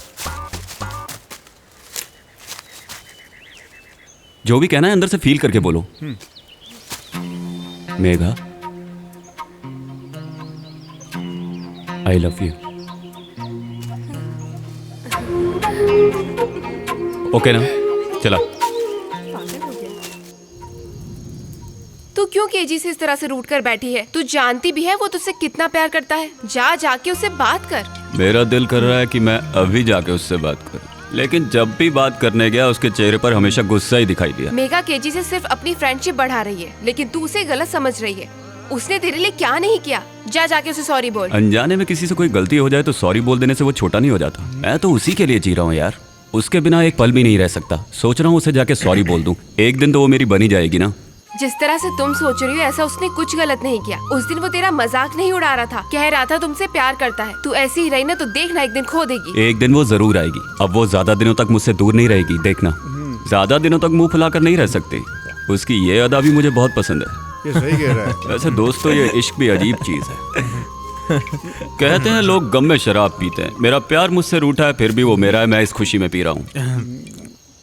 जो भी कहना है अंदर से फील करके बोलो। Megha, I love you. Okay ना? चला। तू क्यों केजी से इस तरह से रूठ कर बैठी है? तू जानती भी है वो तुझसे कितना प्यार करता है। जा जाके उससे बात कर। मेरा दिल कर रहा है कि मैं अभी जाके उससे बात करूं, लेकिन जब भी बात करने गया उसके चेहरे पर हमेशा गुस्सा ही दिखाई दिया। मेघा केजी से सिर्फ अपनी फ्रेंडशिप बढ़ा रही है, लेकिन तू उसे गलत समझ रही है। उसने तेरे लिए क्या नहीं किया? जा जाके उसे सॉरी बोल। अनजाने में किसी से कोई गलती हो जाए तो सॉरी बोल देने से वो छोटा नहीं हो जाता। मैं तो उसी के लिए जी रहा हूँ यार, उसके बिना एक पल भी नहीं रह सकता। सोच रहा हूँ उसे जाके सॉरी बोल दूं, एक दिन तो वो मेरी बनी जाएगी ना। जिस तरह से तुम सोच रही हो ऐसा उसने कुछ गलत नहीं किया। उस दिन वो तेरा मजाक नहीं उड़ा रहा था, कह रहा था तुमसे प्यार करता है। तू ऐसी ही रही ना तो देखना एक दिन खो देगी। एक दिन वो जरूर आएगी। अब वो ज्यादा दिनों तक मुझसे दूर नहीं रहेगी, देखना। ज्यादा दिनों तक मुंह फुलाकर नहीं रह सकती। उसकी ये अदा भी मुझे बहुत पसंद है। ये सही कह रहा है। वैसे दोस्तों, ये इश्क भी अजीब चीज है। कहते हैं लोग गम में शराब पीते हैं। मेरा प्यार मुझसे रूठा है, फिर भी वो मेरा है। मैं इस खुशी में पी रहा हूँ।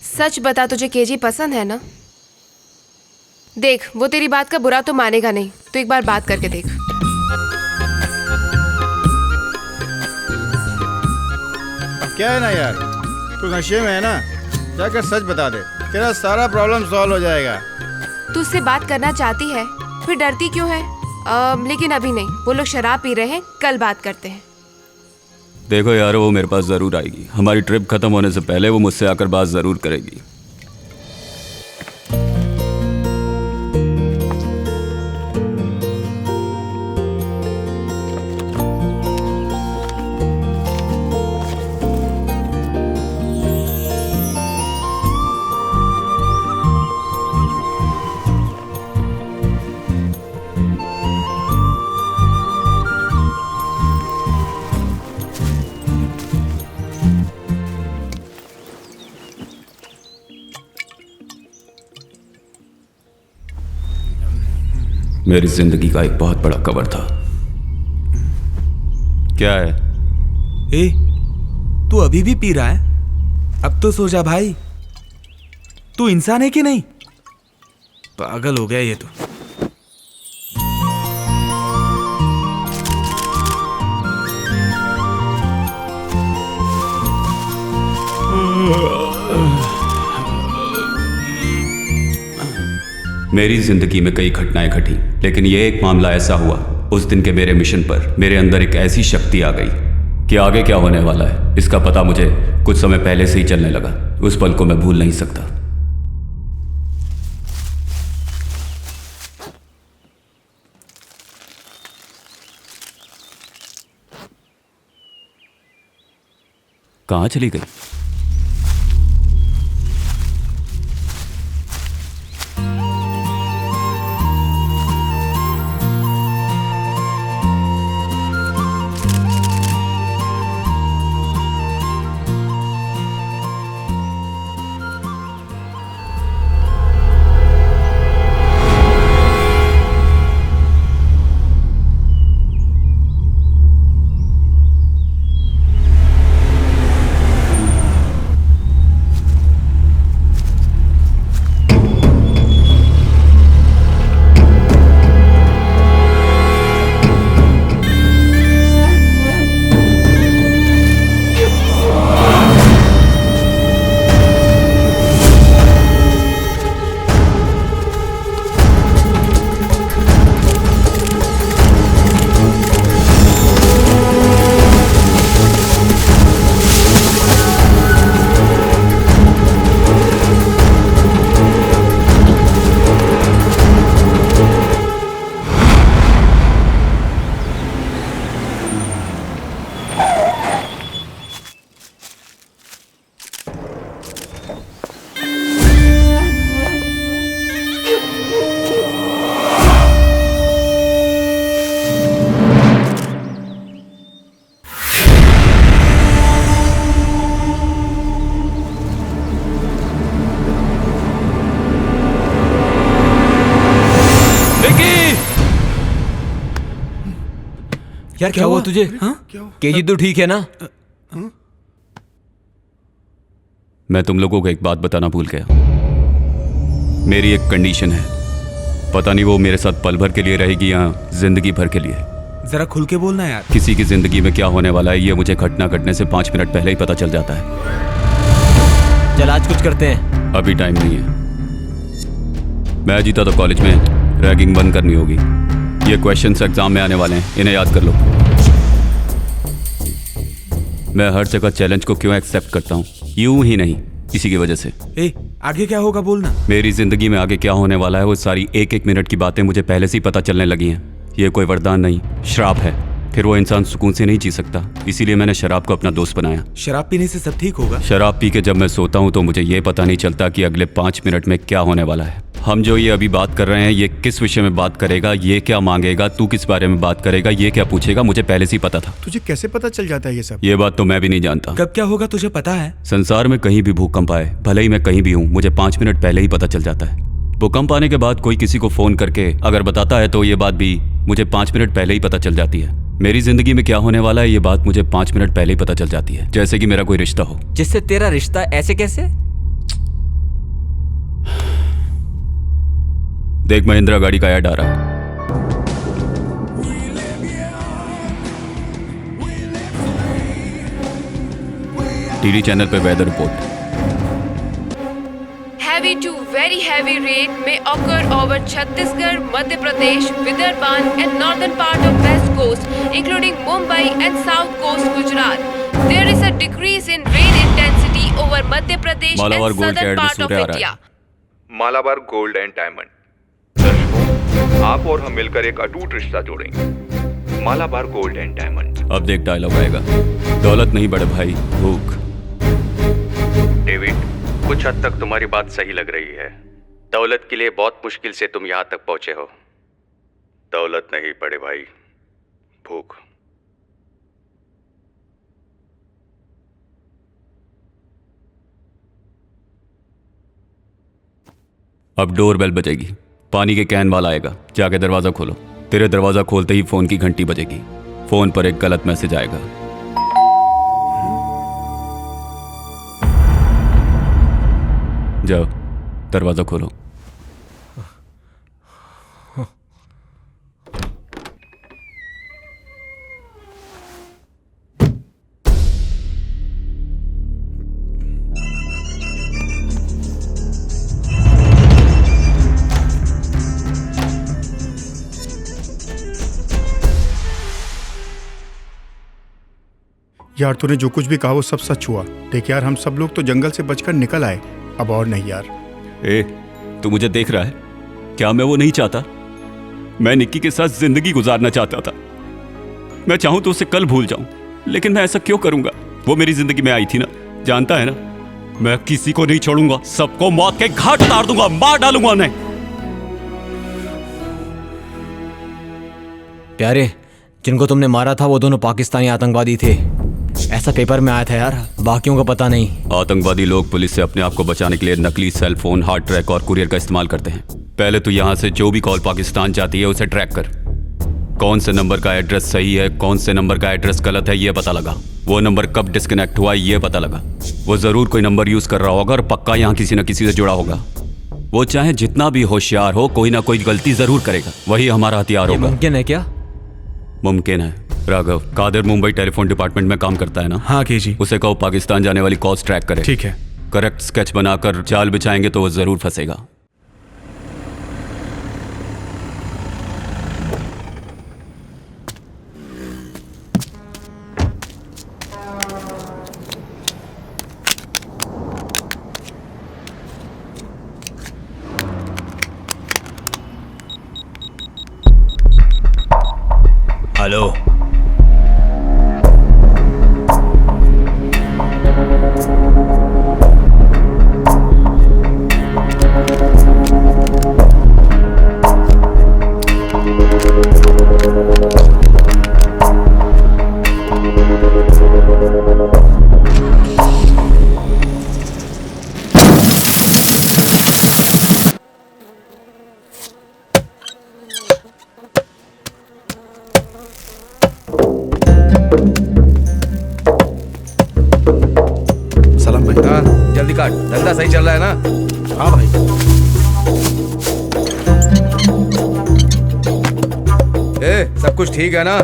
सच बता, तुझे केजी पसंद है ना? देख, वो तेरी बात का बुरा तो मानेगा नहीं। तो एक बार बात करके देख। अब क्या है ना यार, तू नशे में है ना, जाकर सच बता दे, तेरा सारा प्रॉब्लम सॉल्व हो जाएगा। तू उससे बात करना चाहती है, फिर डरती क्यों है? लेकिन अभी नहीं, वो लोग शराब पी रहे हैं, कल बात करते हैं। देखो यार, वो मेरे पास जरूर आएगी। हमारी ट्रिप खत्म होने से पहले वो मुझसे आकर बात जरूर करेगी। मेरी जिंदगी का एक बहुत बड़ा कवर था। क्या है? ए, तू अभी भी पी रहा है? अब तो सो जा भाई। तू इंसान है कि नहीं? पागल हो गया ये तो। मेरी जिंदगी में कई घटनाएं घटी, लेकिन यह एक मामला ऐसा हुआ। उस दिन के मेरे मिशन पर मेरे अंदर एक ऐसी शक्ति आ गई कि आगे क्या होने वाला है इसका पता मुझे कुछ समय पहले से ही चलने लगा। उस पल को मैं भूल नहीं सकता। कहां चली गई? यार क्या हुआ तुझे? केजी तो ठीक है ना? मैं तुम लोगों को एक बात बताना भूल गया। मेरी एक कंडीशन है, पता नहीं वो मेरे साथ पल भर के लिए रहेगी या जिंदगी भर के लिए। जरा खुल के बोलना यार। किसी की जिंदगी में क्या होने वाला है ये मुझे घटना घटने से 5 मिनट पहले ही पता चल जाता है। चल आज कुछ करते हैं। अभी टाइम नहीं है। मैं जीता तो कॉलेज में रैगिंग बंद करनी होगी। ये क्वेश्चंस एग्जाम में आने वाले हैं, इन्हें याद कर लो। मैं हर जगह चैलेंज को क्यों एक्सेप्ट करता हूँ? यूं ही नहीं, इसी की वजह से। आगे क्या होगा बोलना। मेरी जिंदगी में आगे क्या होने वाला है वो सारी एक एक मिनट की बातें मुझे पहले से ही पता चलने लगी हैं। ये कोई वरदान नहीं, श्राप है। फिर वो इंसान सुकून से नहीं जी सकता, इसीलिए मैंने शराब को अपना दोस्त बनाया। शराब पीने से सब ठीक होगा? शराब पी के जब मैं सोता हूँ तो मुझे ये पता नहीं चलता कि अगले 5 मिनट में क्या होने वाला है। हम जो ये अभी बात कर रहे हैं, ये किस विषय में बात करेगा, ये क्या मांगेगा, तू किस बारे में बात करेगा, ये क्या पूछेगा, मुझे पहले से ही पता था। तुझे कैसे पता चल जाता है ये सब? ये बात तो मैं भी नहीं जानता। कब क्या होगा तुझे पता है? संसार में कहीं भी भूकंप आए, भले ही मैं कहीं भी हूँ, मुझे 5 मिनट पहले ही पता चल जाता है। भूकंप आने के बाद कोई किसी को फोन करके अगर बताता है तो ये बात भी मुझे 5 मिनट पहले ही पता चल जाती है। मेरी जिंदगी में क्या होने वाला है ये बात मुझे 5 मिनट पहले ही पता चल जाती है। जैसे कि मेरा कोई रिश्ता हो। जिससे तेरा रिश्ता? ऐसे कैसे? देख, महिंद्रा गाड़ी का ऐड आ रहा है। टीवी चैनल पे weather report. Heavy to very heavy rain may occur over Chhattisgarh, Madhya Pradesh, Vidarbhan and northern part of West Coast, including Mumbai and South Coast, Gujarat. There is a decrease in rain intensity over Madhya Pradesh and southern part of India. Malabar gold and diamond. दर्शकों, आप और हम मिलकर एक अटूट रिश्ता जोड़ेंगे। Malabar gold and diamond. अब देख डायलॉग आएगा। दौलत नहीं बड़े भाई, भूख। डेविड, कुछ हद तक तुम्हारी बात सही लग रही है। दौलत के लिए बहुत मुश्किल से तुम यहाँ तक पहुंचे हो। दौलत नहीं बड़े भाई, भूख। अब डोर बेल बजेगी, पानी के कैन वाला आएगा, जाके दरवाजा खोलो। तेरे दरवाजा खोलते ही फोन की घंटी बजेगी। फोन पर एक गलत मैसेज आएगा। जाओ दरवाजा खोलो। यार तूने जो कुछ भी कहा वो सब सच हुआ। देख यार, हम सब लोग तो जंगल से बचकर निकल आए, अब और नहीं यार। तू मुझे देख रहा है? क्या मैं वो नहीं चाहता? मैं निक्की के साथ जिंदगी गुजारना चाहता था। मैं चाहूं तो उसे कल भूल जाऊं, लेकिन मैं ऐसा क्यों करूंगा? वो मेरी जिंदगी में आई थी ना, जानता है ना? मैं किसी को नहीं छोड़ूंगा, सबको मौत के घाट उतार दूंगा, मार डालूंगा उन्हें। प्यारे, जिनको तुमने मारा था वो दोनों पाकिस्तानी आतंकवादी थे, ऐसा पेपर में आया था यार, बाकियों का पता नहीं। आतंकवादी लोग पुलिस से अपने आप को बचाने के लिए नकली सेल फोन, हार्ट ट्रैक और कुरियर का इस्तेमाल करते हैं। पहले तो यहाँ से जो भी कॉल पाकिस्तान जाती है उसे ट्रैक कर। कौन से नंबर का एड्रेस सही है, कौन से नंबर का एड्रेस गलत है, ये पता लगा। वो नंबर कब डिस्कनेक्ट हुआ ये पता लगा। वो जरूर कोई नंबर यूज कर रहा होगा और पक्का यहाँ किसी न किसी से जुड़ा होगा। वो चाहे जितना भी होशियार हो, कोई ना कोई गलती जरूर करेगा। वही हमारा हथियार होगा। मुमकिन है क्या? मुमकिन है। राघव, कादिर मुंबई टेलीफोन डिपार्टमेंट में काम करता है ना? हाँ केजी। उसे कहो पाकिस्तान जाने वाली कॉल्स ट्रैक करे। ठीक है। करेक्ट स्केच बनाकर जाल बिछाएंगे तो वो जरूर फंसेगा। हेलो, हाँ जल्दी काट, धंधा सही चल रहा है ना? हाँ भाई। सब कुछ ठीक है ना?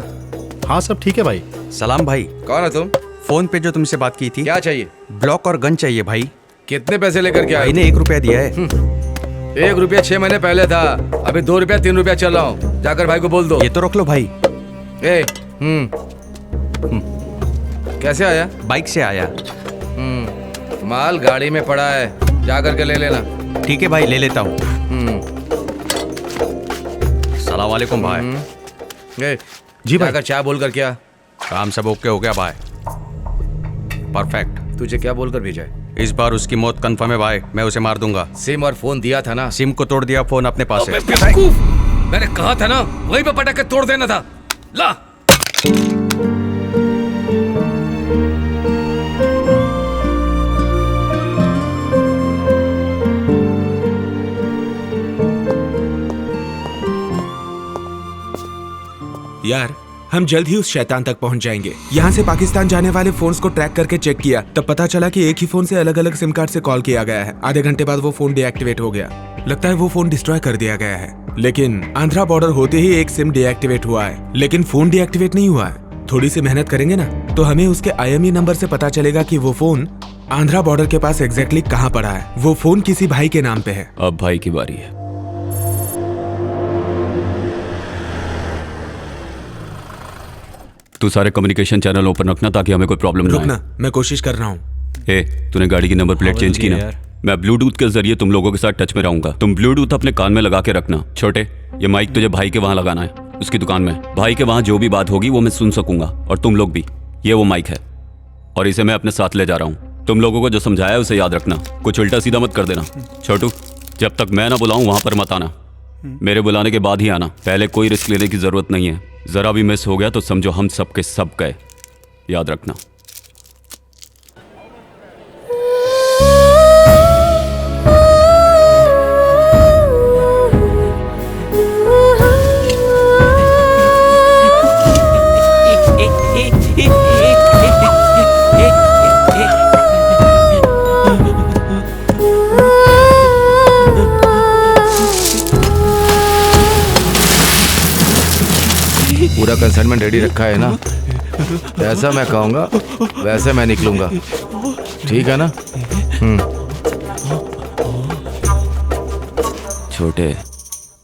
हाँ सब ठीक है भाई। सलाम भाई। कौन है तुम? फोन पे जो तुमसे बात की थी। क्या चाहिए? ब्लॉक और गन चाहिए भाई। कितने पैसे लेकर के आए? भाई ने 1 रुपया दिया है। 1 रुपया 6 महीने पहले था, अभी 2 रुपया 3 रुपया चल रहा हूँ। जाकर भाई को बोल दो। ये तो रख लो भाई। कैसे आया? बाइक से आया। माल गाड़ी में पड़ा है, जाकर के ले लेना। ठीक है भाई, ले लेता हूँ। सलाम वालेकुम भाई। जी भाई। जाकर चाय बोलकर क्या? काम सब ओके हो गया भाई। परफेक्ट। तुझे क्या बोलकर भेजा है? इस बार उसकी मौत कंफर्म है भाई, मैं उसे मार दूंगा। सिम और फोन दिया था ना? सिम को तोड़ दिया, फोन अपने पास है। मैंने कहा था ना, वहीं पे पटक के तोड़ देना था। ला। यार हम जल्द ही उस शैतान तक पहुंच जाएंगे। यहाँ से पाकिस्तान जाने वाले फोन्स को ट्रैक करके चेक किया, तब पता चला कि एक ही फोन से अलग अलग सिम कार्ड से कॉल किया गया है। आधे घंटे बाद वो फोन डीएक्टिवेट हो गया। लगता है वो फोन डिस्ट्रॉय कर दिया गया है। लेकिन आंध्रा बॉर्डर होते ही एक सिम डीएक्टिवेट हुआ है, लेकिन फोन डीएक्टिवेट नहीं हुआ है। थोड़ी सी मेहनत करेंगे ना तो हमें उसके IME नंबर से पता चलेगा कि वो फोन आंध्रा बॉर्डर के पास एग्जैक्टली कहाँ पड़ा है। वो फोन किसी भाई के नाम पे है। अब भाई की बारी है। तू सारे कम्युनिकेशन चैनल ओपन रखना ताकि हमें कोई प्रॉब्लम ना रुकना, मैं कोशिश कर रहा हूँ। तूने गाड़ी की नंबर प्लेट चेंज की ना? मैं ब्लूटूथ के जरिए तुम लोगों के साथ टच में रहूंगा। तुम ब्लूटूथ अपने कान में लगा के रखना। छोटे, ये माइक तुझे भाई के वहां लगाना है, उसकी दुकान में। भाई के वहां जो भी बात होगी वो मैं सुन सकूंगा, और तुम लोग भी। ये वो माइक है और इसे मैं अपने साथ ले जा रहा हूँ। तुम लोगों को जो समझाया है उसे याद रखना, कुछ उल्टा सीधा मत कर देना। छोटू, जब तक मैं ना बुलाऊं वहां पर मत आना, मेरे बुलाने के बाद ही आना। पहले कोई रिस्क लेने की जरूरत नहीं है। जरा भी मिस हो गया तो समझो हम सब के सब गए, याद रखना। पूरा कंसाइनमेंट रेडी रखा है ना? जैसा मैं कहूँगा वैसे मैं निकलूंगा, ठीक है ना? छोटे,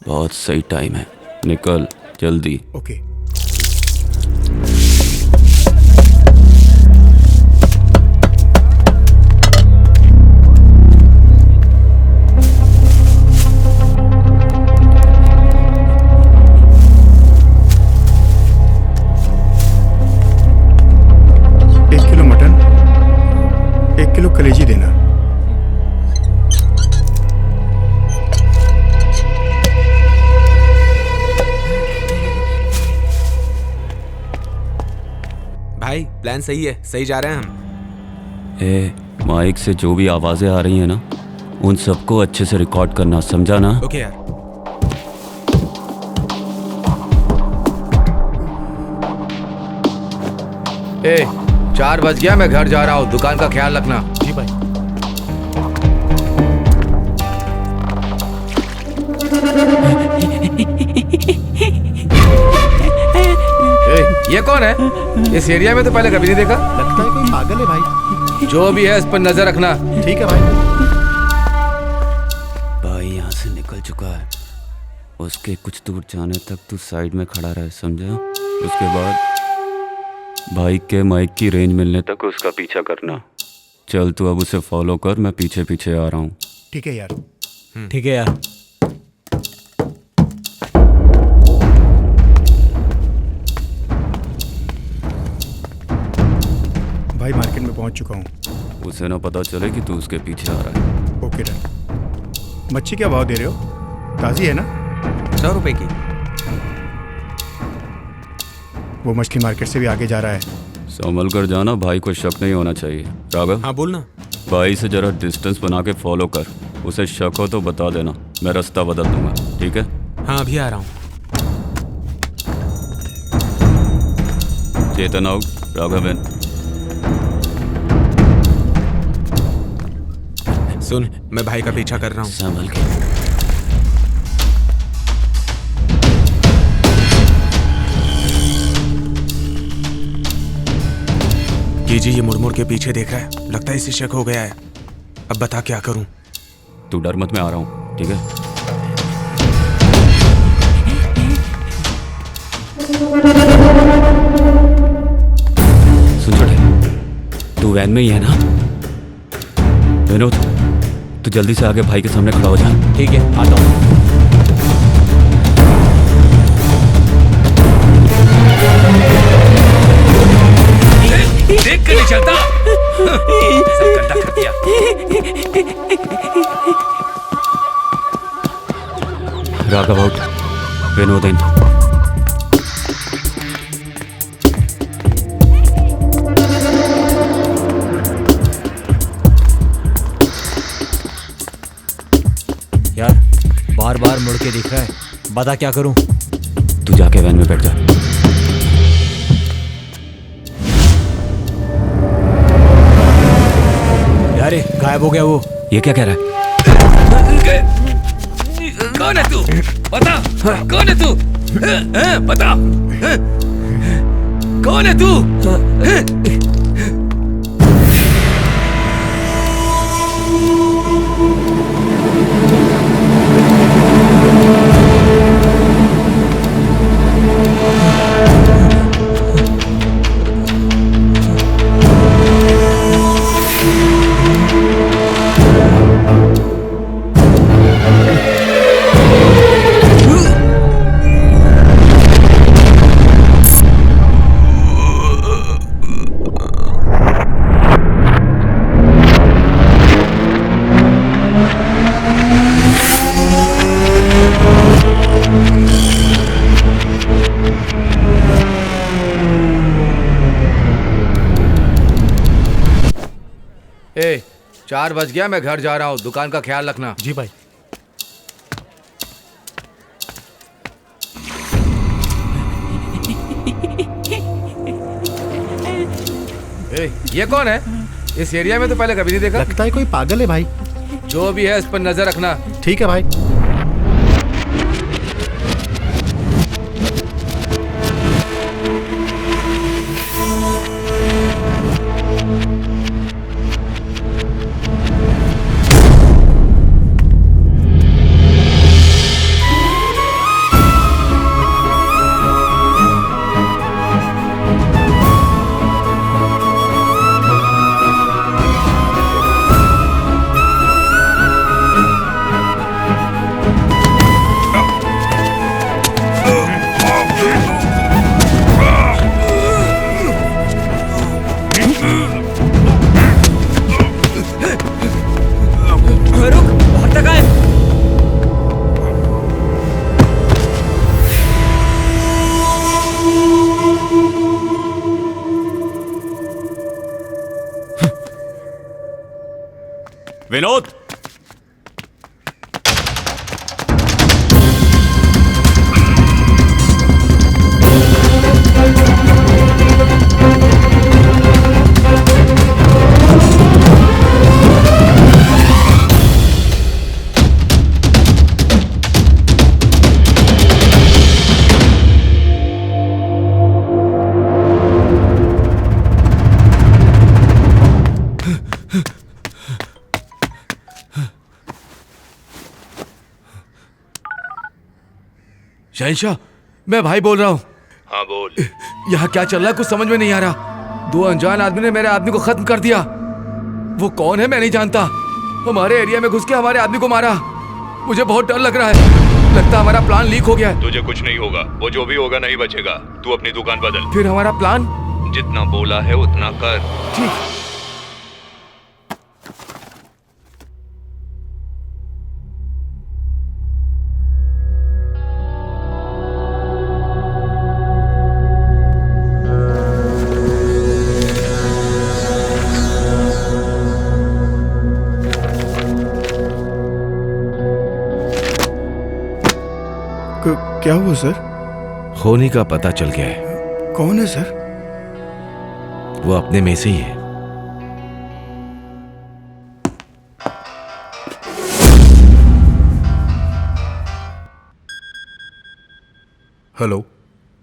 बहुत सही टाइम है, निकल जल्दी। ओके। कलेजी देना। भाई प्लान सही है, सही जा रहे हैं हम। माइक से जो भी आवाजें आ रही हैं ना, उन सबको अच्छे से रिकॉर्ड करना, समझा ना? ओके यार। ए 4 बज गया, मैं घर जा रहा हूँ, दुकान का ख्याल रखना। जी भाई। ये कौन है? इस एरिया में तो पहले कभी नहीं देखा। लगता है कोई पागल है भाई। जो भी है इस पर नजर रखना। ठीक है भाई। भाई यहाँ से निकल चुका है, उसके कुछ दूर जाने तक तू साइड में खड़ा रहे, समझा? उसके बाद बाइक के माइक की रेंज मिलने तक उसका पीछा करना। चल तू अब उसे फॉलो कर, मैं पीछे पीछे आ रहा हूँ। ठीक है यार। ठीक है यार। भाई मार्केट में पहुंच चुका हूँ। उसे ना पता चले कि तू उसके पीछे आ रहा है। Okay done. मच्छी क्या भाव दे रहे हो? ताज़ी है ना? 100 रुपए की। वो मछली मार्केट से भी आगे जा रहा है। संभल कर जाना, भाई को शक नहीं होना चाहिए। राघव, हाँ बोलना। भाई से जरा डिस्टेंस बना के फॉलो कर, उसे शक हो तो बता देना, मैं रास्ता बदल दूंगा, ठीक है? हाँ अभी आ रहा हूँ। चेतन आउट, राघव इन। सुन, मैं भाई का पीछा कर रहा हूँ। संभल के। कीजी ये मुड़ के पीछे देख रहा है, लगता है इसे शक हो गया है। अब बता क्या करूं? तू डर मत, मैं आ रहा हूँ, ठीक है? सुन छोटे, तू वैन में ही है ना? विनोद, तू जल्दी से आके भाई के सामने खड़ा हो जा। ठीक है, आता हूँ। देख कर नहीं चलता। सब गंदा कर दिया। राघव आउट, विनोद इन। यार बार बार मुड़ के दिख रहा है, बता क्या करूं? तू जाके वैन में बैठ जा। अरे गायब हो गया वो। ये क्या कह रहा है? कौन है तू? बता, कौन है तू? बता, कौन है तू? ए, 4 बज गया, मैं घर जा रहा हूँ, दुकान का ख्याल रखना। जी भाई। ए, ये कौन है? इस एरिया में तो पहले कभी नहीं देखा। लगता है कोई पागल है भाई। जो भी है इस पर नजर रखना। ठीक है भाई। विनोद, शहंशाह, मैं भाई बोल रहा हूँ। हाँ बोल। यहाँ क्या चल रहा है, कुछ समझ में नहीं आ रहा। 2 अनजान आदमी ने मेरे आदमी को खत्म कर दिया। वो कौन है मैं नहीं जानता। हमारे एरिया में घुस के हमारे आदमी को मारा। मुझे बहुत डर लग रहा है। लगता है हमारा प्लान लीक हो गया है। तुझे कुछ नहीं होगा, वो जो भी होगा नहीं बचेगा। तू अपनी दुकान बदल। फिर हमारा प्लान? जितना बोला है उतना कर। ठीक। क्या हुआ सर? खोनी का पता चल गया है। कौन है सर? वो अपने में से ही है। हेलो,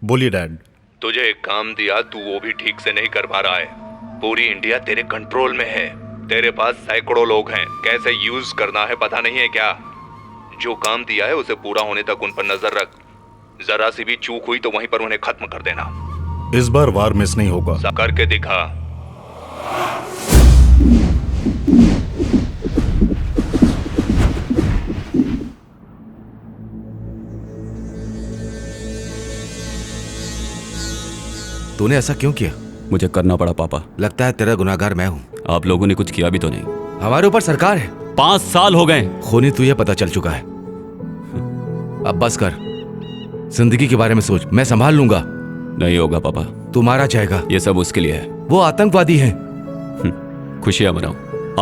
बोलिए डैड। तुझे एक काम दिया, तू वो भी ठीक से नहीं कर पा रहा है। पूरी इंडिया तेरे कंट्रोल में है, तेरे पास सैकड़ों लोग हैं, कैसे यूज करना है पता नहीं है क्या? जो काम दिया है उसे पूरा होने तक उन पर नजर रख। जरा सी भी चूक हुई तो वहीं पर उन्हें खत्म कर देना। इस बार वार मिस नहीं होगा। करके दिखा। तूने ऐसा क्यों किया? मुझे करना पड़ा पापा। लगता है तेरा गुनाहगार मैं हूँ। आप लोगों ने कुछ किया भी तो नहीं। हमारे ऊपर सरकार है। 5 साल हो गए। खूनी तुझे पता चल चुका है। अब बस कर, जिंदगी के बारे में सोच। मैं संभाल लूंगा। नहीं होगा पापा। तू मारा जाएगा। ये सब उसके लिए है। वो आतंकवादी है। खुशियां मनाओ।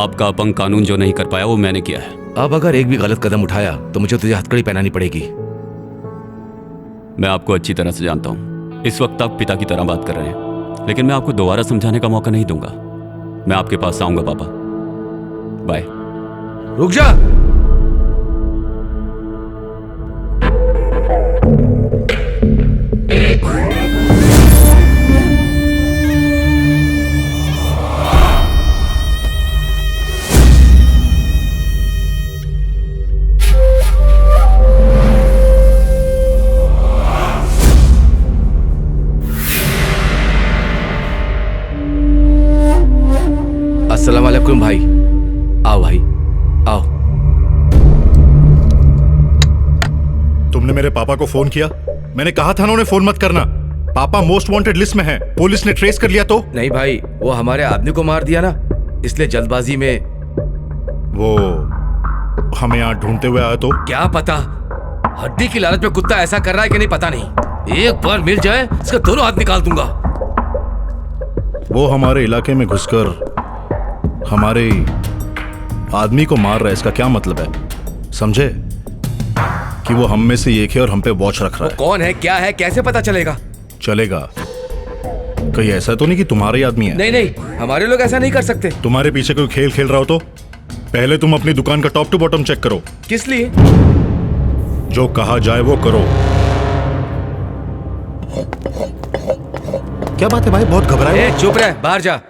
आपका अपंग कानून जो नहीं कर पाया वो मैंने किया है। अब अगर एक भी गलत कदम उठाया तो मुझे तुझे हथकड़ी पहनानी पड़ेगी। मैं आपको अच्छी तरह से जानता हूँ। इस वक्त आप पिता की तरह बात कर रहे हैं, लेकिन मैं आपको दोबारा समझाने का मौका नहीं दूंगा। मैं आपके पास आऊंगा पापा। बाय। रुक जा। अस्सलाम वालेकुम भाई। आओ भाई, आओ। तुमने मेरे पापा को फोन किया? मैंने कहा था ना उन्हें फोन मत करना। पापा मोस्ट वांटेड लिस्ट में हैं। पुलिस ने ट्रेस कर लिया तो? नहीं भाई, वो हमारे आदमी को मार दिया ना, इसलिए जल्दबाजी में। वो हमें यहाँ ढूंढते हुए आया तो? क्या पता, हड्डी की लालच में कुत्ता ऐसा कर रहा है कि नहीं पता नहीं। एक बार मिल जाए इसका दोनों हाथ निकाल दूंगा। वो हमारे इलाके में घुसकर हमारे आदमी को मार रहा है। इसका क्या मतलब है? समझे कि वो हम में से एक है और हम पे वॉच रख रहा है। कौन है, क्या है, कैसे पता चलेगा? चलेगा। कहीं ऐसा तो नहीं कि तुम्हारा ही आदमी है? नहीं नहीं, हमारे लोग ऐसा नहीं कर सकते। तुम्हारे पीछे कोई खेल खेल रहा हो तो पहले तुम अपनी दुकान का टॉप टू बॉटम चेक करो। किस लिए? जो कहा जाए वो करो। क्या बात है भाई, बहुत घबराए हो? चुप रह, बाहर जा।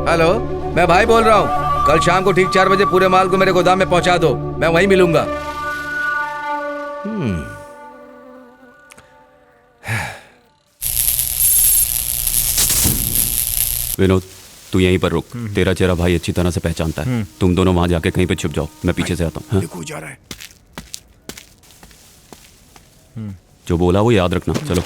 हेलो, मैं भाई बोल रहा हूँ। कल शाम को ठीक 4 बजे पूरे माल को मेरे गोदाम में पहुंचा दो। मैं वहीं मिलूंगा। विनोद, तू यहीं पर रुक। तेरा चेहरा भाई अच्छी तरह से पहचानता है। तुम दोनों वहां जाके कहीं पे छुप जाओ, मैं पीछे से आता हूँ। देखो जा रहा है। जो बोला वो याद रखना। चलो।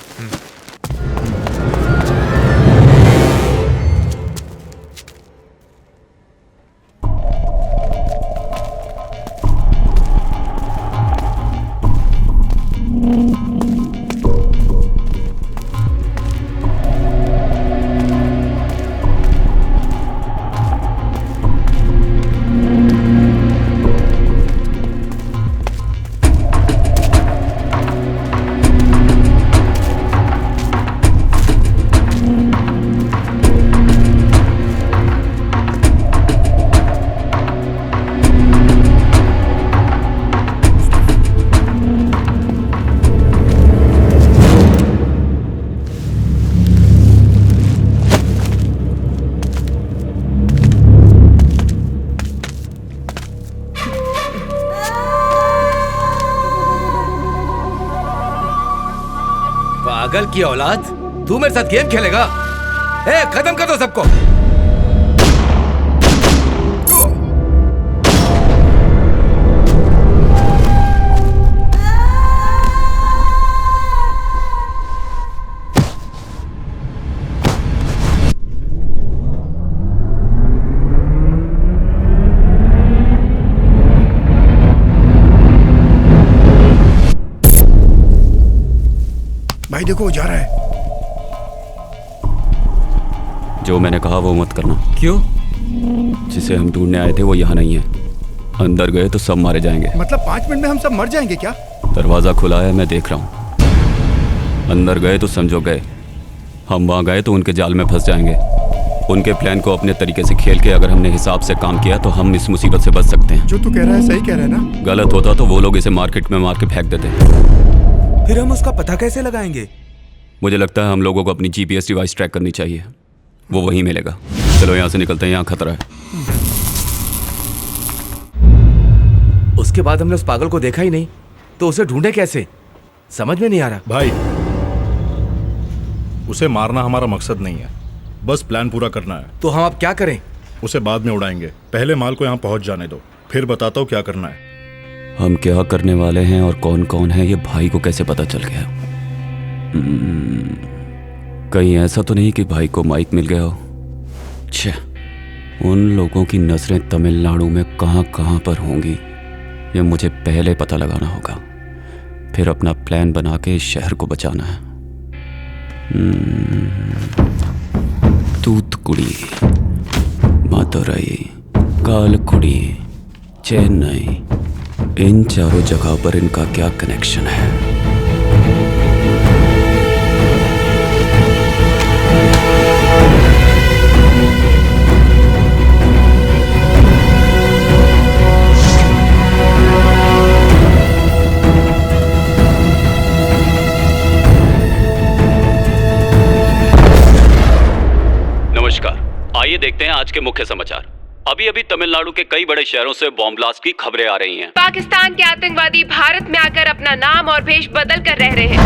पागल की औलाद, तू मेरे साथ गेम खेलेगा? ए, खत्म कर दो सबको। भाई देखो जा रहा है। जो मैंने कहा वो मत करना। क्यों? जिसे हम ढूंढने आए थे वो यहाँ नहीं है। अंदर गए तो सब मारे जाएंगे। मतलब 5 मिनट में हम सब मर जाएंगे क्या? दरवाजा खुला है, मैं देख रहा हूँ। अंदर गए तो समझो गए, हम वहाँ गए तो उनके जाल में फंस जाएंगे। उनके प्लान को अपने तरीके से खेल के अगर हमने हिसाब से काम किया तो हम इस मुसीबत से बच सकते हैं। जो तू कह रहा है सही कह रहा है ना? गलत होता तो वो लोग इसे मार्केट में मार के फेंक देते। फिर हम उसका पता कैसे लगाएंगे? मुझे लगता है हम लोगों को अपनी GPS डिवाइस ट्रैक करनी चाहिए, वो वहीं मिलेगा। चलो यहाँ से निकलते हैं, यहाँ खतरा है। उसके बाद हमने उस पागल को देखा ही नहीं, तो उसे ढूंढे कैसे? समझ में नहीं आ रहा। भाई, उसे मारना हमारा मकसद नहीं है, बस प्लान पूरा करना है। तो हम अब क्या करें? उसे बाद में उड़ाएंगे, पहले माल को यहाँ पहुँच जाने दो, फिर बताता हूँ क्या करना है। हम क्या करने वाले हैं और कौन कौन है ये भाई को कैसे पता चल गया? कहीं ऐसा तो नहीं कि भाई को माइक मिल गया हो? छे, उन लोगों की नजरें तमिलनाडु में कहाँ कहाँ पर होंगी ये मुझे पहले पता लगाना होगा, फिर अपना प्लान बना के इस शहर को बचाना है। तूतुकुड़ी, मदुरई, कालकुड़ी, चेन्नई, इन चारों जगह पर इनका क्या कनेक्शन है? आइए देखते हैं आज के मुख्य समाचार। अभी अभी तमिलनाडु के कई बड़े शहरों से बॉम्ब ब्लास्ट की खबरें आ रही हैं। पाकिस्तान के आतंकवादी भारत में आकर अपना नाम और भेष बदल कर रह रहे हैं।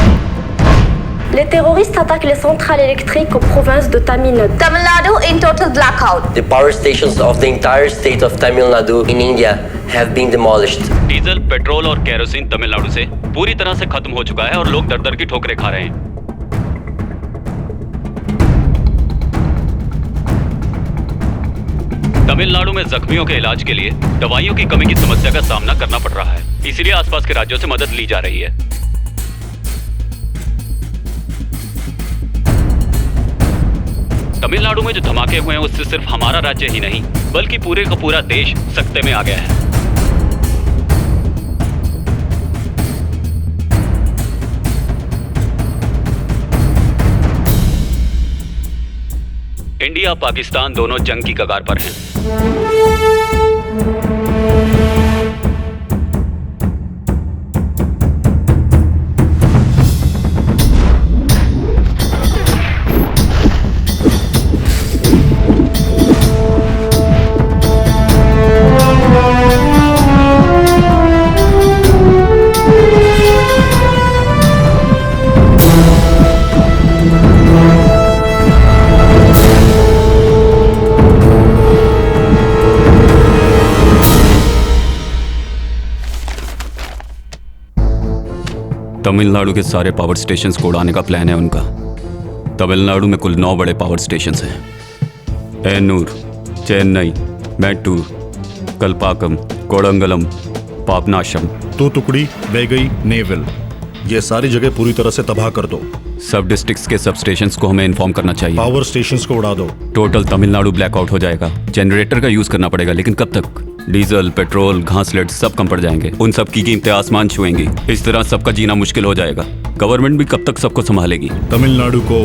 Les terroristes attaquent les centrales électriques aux provinces de Tamil Nadu. Tamil Nadu in total blackout. The power stations of the entire state of Tamil Nadu in India have been demolished. Diesel, petrol और केरोसिन तमिलनाडु से पूरी तरह से खत्म हो चुका है और लोग दर-दर की ठोकरें खा रहे हैं। तमिलनाडु में जख्मियों के इलाज के लिए दवाइयों की कमी की समस्या का सामना करना पड़ रहा है, इसीलिए आसपास के राज्यों से मदद ली जा रही है। तमिलनाडु में जो धमाके हुए हैं उससे सिर्फ हमारा राज्य ही नहीं बल्कि पूरे का पूरा देश सकते में आ गया है। इंडिया पाकिस्तान दोनों जंग की कगार पर हैं। तमिलनाडु के सारे पावर स्टेशंस को उड़ाने का प्लान है उनका। तमिलनाडु में कुल 9 बड़े पावर स्टेशंस हैं। एन्नूर, चेन्नई, मैट्टूर, कल्पाकम, कोडंगलम, पापनाशम, तूतुकुड़ी, वेगई, नेवल, ये सारी जगह पूरी तरह से तबाह कर दो। सब डिस्ट्रिक्ट्स के सब स्टेशंस को हमें इन्फॉर्म करना चाहिए। पावर स्टेशंस को उड़ा दो। टोटल तमिलनाडु ब्लैकआउट हो जाएगा। जनरेटर का यूज करना पड़ेगा, लेकिन कब तक? डीजल, पेट्रोल, घासलेट सब कम पड़ जाएंगे। उन सब की कीमतें आसमान छुएंगी। इस तरह सबका जीना मुश्किल हो जाएगा। गवर्नमेंट भी कब तक सबको संभालेगी? तमिलनाडु को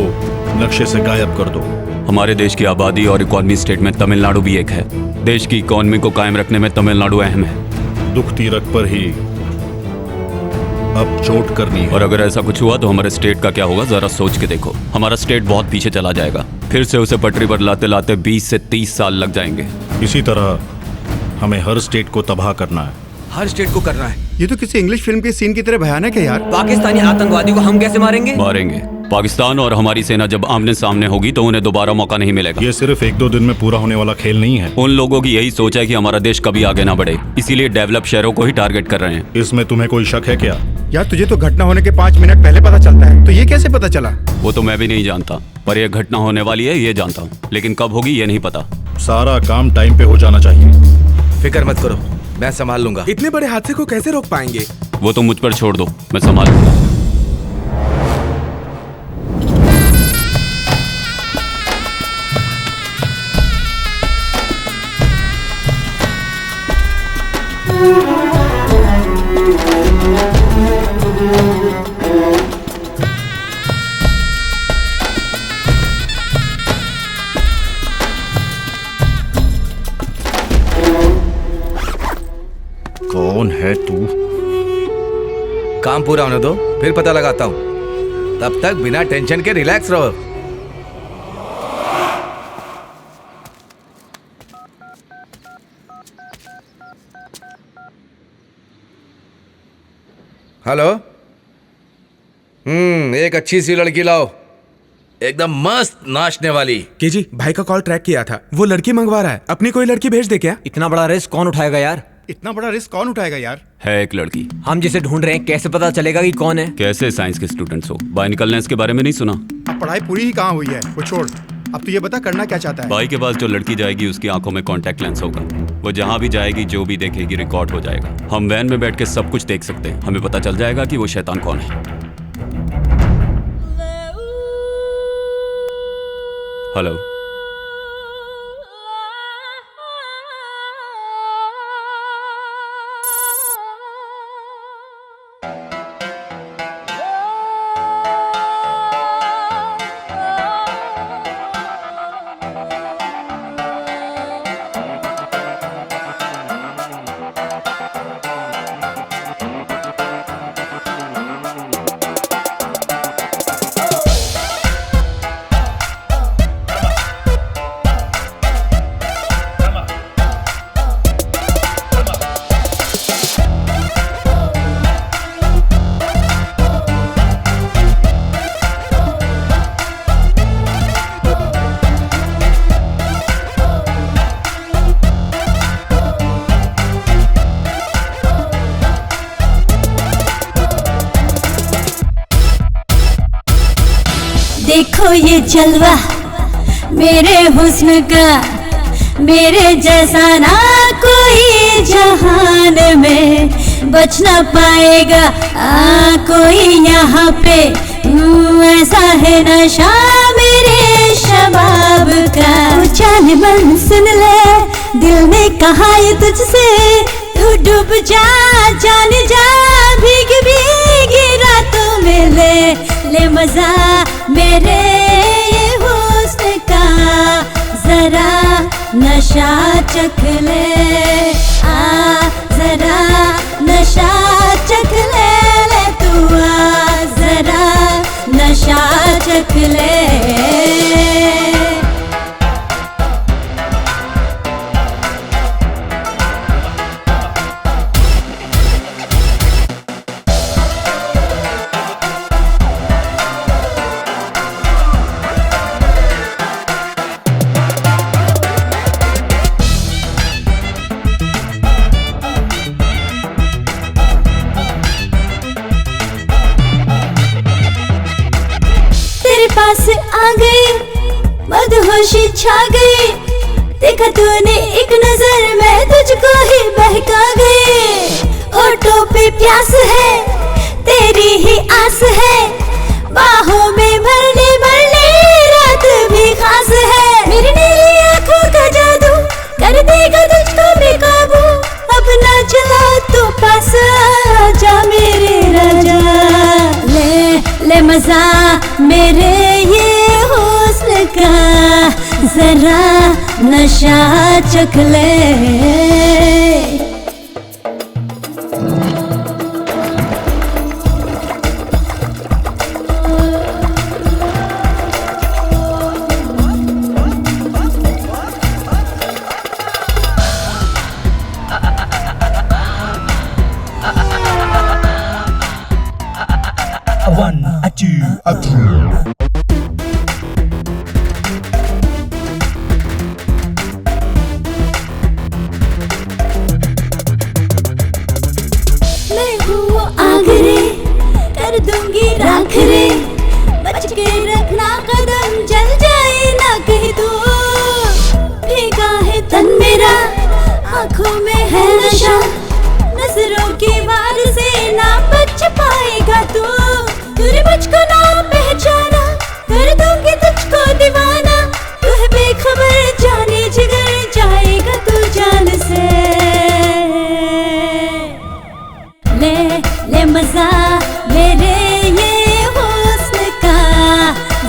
नक्शे से गायब कर दो। हमारे देश की आबादी और इकोनॉमी स्टेट में तमिलनाडु भी एक है। देश की इकोनॉमी को कायम रखने में तमिलनाडु अहम है। दुख तीरक पर ही अब चोट करनी है। और अगर ऐसा कुछ हुआ तो हमारे स्टेट का क्या होगा, जरा सोच के देखो। हमारा स्टेट बहुत पीछे चला जाएगा। फिर से उसे पटरी पर लाते लाते 20 से 30 साल लग जाएंगे। इसी तरह हमें हर स्टेट को तबाह करना है। हर स्टेट को करना है। ये तो किसी इंग्लिश फिल्म के सीन की तरह भयानक है यार। पाकिस्तानी आतंकवादी को हम कैसे मारेंगे? मारेंगे। पाकिस्तान और हमारी सेना जब आमने सामने होगी तो उन्हें दोबारा मौका नहीं मिलेगा। ये सिर्फ 1-2 दिन में पूरा होने वाला खेल नहीं है। उन लोगों की यही सोच है कि हमारा देश कभी आगे ना बढ़े, इसीलिए डेवलप शहरों को ही टारगेट कर रहे हैं। इसमें तुम्हें कोई शक है क्या? यार तुझे तो घटना होने के 5 मिनट पहले पता चलता है, तो ये कैसे पता चला? वो तो मैं भी नहीं जानता, पर यह घटना होने वाली है ये जानता हूँ, लेकिन कब होगी ये नहीं पता। सारा काम टाइम पे हो जाना चाहिए। फिक्र मत करो, मैं संभाल लूंगा। इतने बड़े हादसे को कैसे रोक पाएंगे? वो तो मुझ पर छोड़ दो, मैं संभाल लूंगा। पूरा होने दो, फिर पता लगाता हूँ। तब तक बिना टेंशन के रिलैक्स रहो। हेलो। एक अच्छी सी लड़की लाओ, एकदम मस्त नाचने वाली। के जी भाई का कॉल ट्रैक किया था, वो लड़की मंगवा रहा है। अपनी कोई लड़की भेज दे क्या? इतना बड़ा रिस्क कौन उठाएगा यार? इतना बड़ा रिस्क कौन उठाएगा यार? है एक लड़की। हम जिसे ढूंढ रहे हैं कैसे पता चलेगा कि कौन है? कैसे साइंस के स्टूडेंट्स हो, बायोनिकल लेंस के बारे में नहीं सुना? अब पढ़ाई पूरी ही कहाँ हुई है, वो छोड़। अब तो ये बता करना क्या चाहता है? भाई के पास जो लड़की जाएगी उसकी आंखों में कांटेक्ट लेंस होगा। वो जहाँ भी जाएगी जो भी देखेगी रिकॉर्ड हो जाएगा। हम वैन में बैठ के सब कुछ देख सकते हैं। हमें पता चल जाएगा कि वो शैतान कौन है। हेलो। देखो ये जलवा मेरे हुस्न का, मेरे जैसा ना कोई जहान में बच ना पाएगा कोई यहाँ पे। ऐसा है नशा मेरे शबाब का। जाने मन सुन ले, दिल ने कहा ये तुझसे, तू डूब जा जान जा भीगी भीगी रातों में। ले मजा मेरे ये हुस्न का, जरा नशा चख ले। जरा नशा चख ले तू, जरा नशा चख ले। पास आ गई, मदहोशी छा गई। देखा तूने एक नजर में तुझको ही बहका गई। होठों पे प्यास है, तेरी ही आस है। बाहों में भरने भरने रात भी खास है। मेरी नीली आंखों का जादू कर देगा तुझको बेकाबू। अपना चला तो पास जा मेरे राजा। ले मजा मेरे ये हुस्न का, जरा नशा चख ले। मैं हूँ आग रे, कर दूंगी राख रे। बच के रखना कदम, जल जाए ना कहीं तू। भीगा है तन मेरा, आँखों में है नशा। नजरों के वार से ना बच पाएगा तू। तूने मुझको ना पहचाना, कर दूंगी तुझको दीवाना। तू है बेखबर जाने जिगर, जाएगा तू जान से। ले मजा मेरे ये हुस्न का,